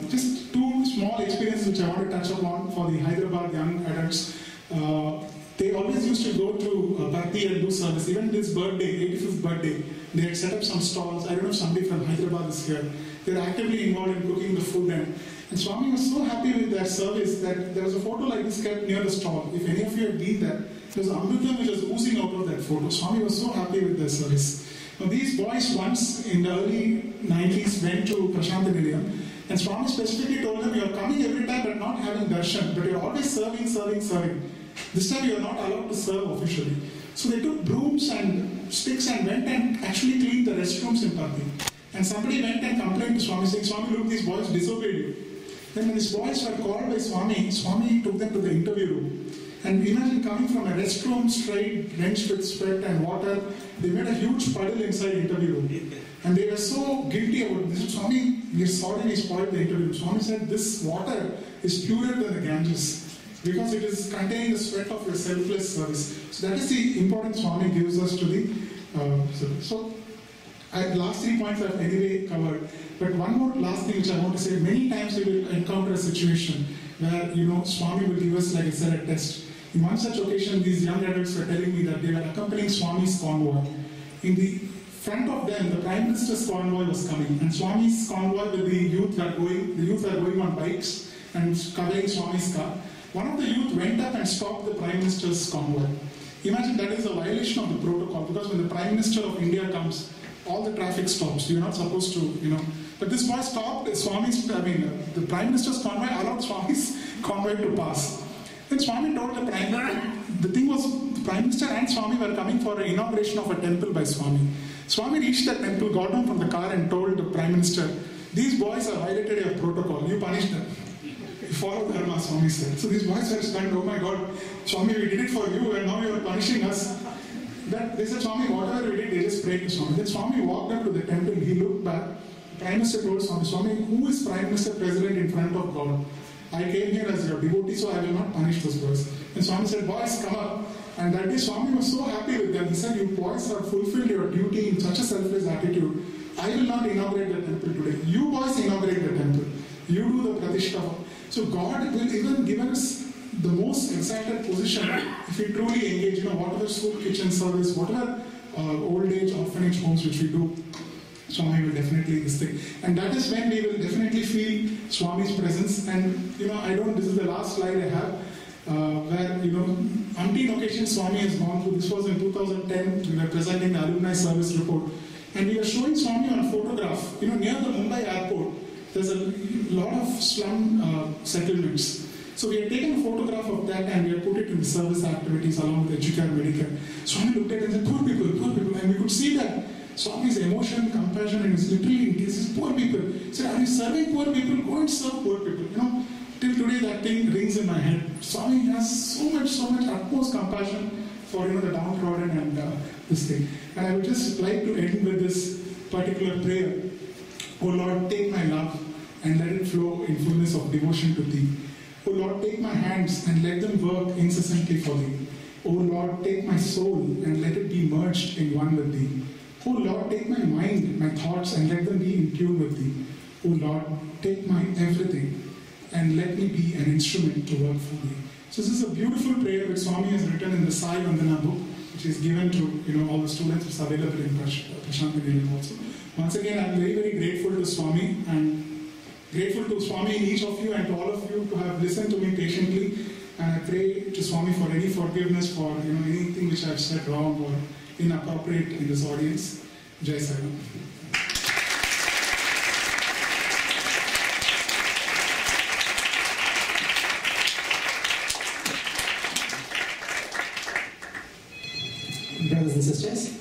just two small experiences which I want to touch upon for the Hyderabad young adults. They always used to go to Bharti and do service. Even this birthday, 85th birthday, they had set up some stalls. I don't know if somebody from Hyderabad is here. They're actively involved in cooking the food. And Swami was so happy with their service that there was a photo like this kept near the stall. If any of you have been there, there was Amritam which was oozing out of that photo. Swami was so happy with their service. Now these boys once in the early 90s went to Prashant Nilayam, and Swami specifically told them, you are coming every time but not having darshan, but you are always serving. This time you are not allowed to serve officially. So they took brooms and sticks and went and actually cleaned the restrooms in Bharti. And somebody went and complained to Swami saying, Swami, look, these boys disobeyed you. Then when these boys were called by Swami, Swami took them to the interview room. And imagine coming from a restroom straight, drenched with sweat and water, they made a huge puddle inside the interview room. And they were so guilty about this. Swami, we are sorry we spoiled the interview room. Swami said, this water is purer than the Ganges because it is containing the sweat of your selfless service. So that is the importance Swami gives us to the service. So, last 3 points I've anyway covered. But one more last thing which I want to say, many times we will encounter a situation where, Swami will give us, like I said, a test. In one such occasion, these young adults were telling me that they were accompanying Swami's convoy. In the front of them, the Prime Minister's convoy was coming, and Swami's convoy with the youth were going on bikes and covering Swami's car. One of the youth went up and stopped the Prime Minister's convoy. Imagine that is a violation of the protocol, because when the Prime Minister of India comes, all the traffic stops. You're not supposed to, But this boy stopped the Prime Minister's convoy allowed Swami's convoy to pass. Then Swami told the Prime Minister, the thing was, the Prime Minister and Swami were coming for an inauguration of a temple by Swami. Swami reached that temple, got down from the car and told the Prime Minister, these boys have violated your protocol, you punish them. You follow dharma, Swami said. So these boys were stunned, oh my God, Swami, we did it for you and now you are punishing us. That they said, Swami, whatever we did, they just prayed to Swami. Then Swami walked up to the temple, he looked back. The Prime Minister told Swami, Swami, who is Prime Minister President in front of God? I came here as your devotee, so I will not punish those boys. And Swami said, boys, come up. And that day Swami was so happy with them. He said, you boys have fulfilled your duty in such a selfless attitude. I will not inaugurate the temple today. You boys inaugurate the temple. You do the pratishtha. So God will even give us the most exalted position if we truly engage, whatever soup kitchen service, whatever old age orphanage homes which we do, Swami will definitely this thing. And that is when we will definitely feel Swami's presence. And this is the last slide I have, where umpteen occasions Swami has gone through. This was in 2010, we were presenting the alumni service report. And we were showing Swami on a photograph, near the Mumbai airport. There's a lot of slum settlements. So we had taken a photograph of that and we had put it in the service activities along with Educare Medicare. Swami looked at it and said, poor people. And we could see that Swami's emotion, compassion, and his literally in cases, poor people. He said, are you serving poor people? Go and serve poor people. Till today that thing rings in my head. Swami has so much utmost compassion for the downtrodden and this thing. And I would just like to end with this particular prayer. O Lord, take my love and let it flow in fullness of devotion to Thee. O Lord, take my hands and let them work incessantly for Thee. O Lord, take my soul and let it be merged in one with Thee. O Lord, take my mind, my thoughts, and let them be in tune with Thee. O Lord, take my everything and let me be an instrument to work for Thee. So this is a beautiful prayer which Swami has written in the Sai Vandana book, which is given to all the students. It's available in Prashant Nilayam also. Once again, I'm very, very grateful to Swami, and Grateful to Swami and each of you and to all of you to have listened to me patiently. And I pray to Swami for any forgiveness for anything which I have said wrong or inappropriate in this audience. Jai Saram.
Brothers and sisters,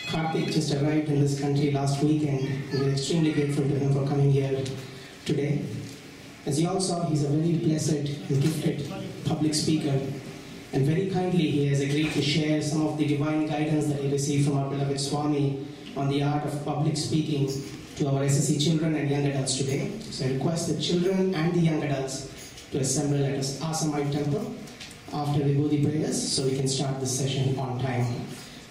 Karthik just arrived in this country last week and we're extremely grateful to him for coming here today. As you all saw, he's a very blessed and gifted public speaker, and very kindly he has agreed to share some of the divine guidance that he received from our beloved Swami on the art of public speaking to our SSC children and young adults today. So I request the children and the young adults to assemble at Asamite Temple after Vibhuti prayers so we can start this session on time.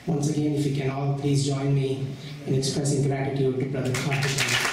Once again, if you can all please join me in expressing gratitude to Brother Karthik.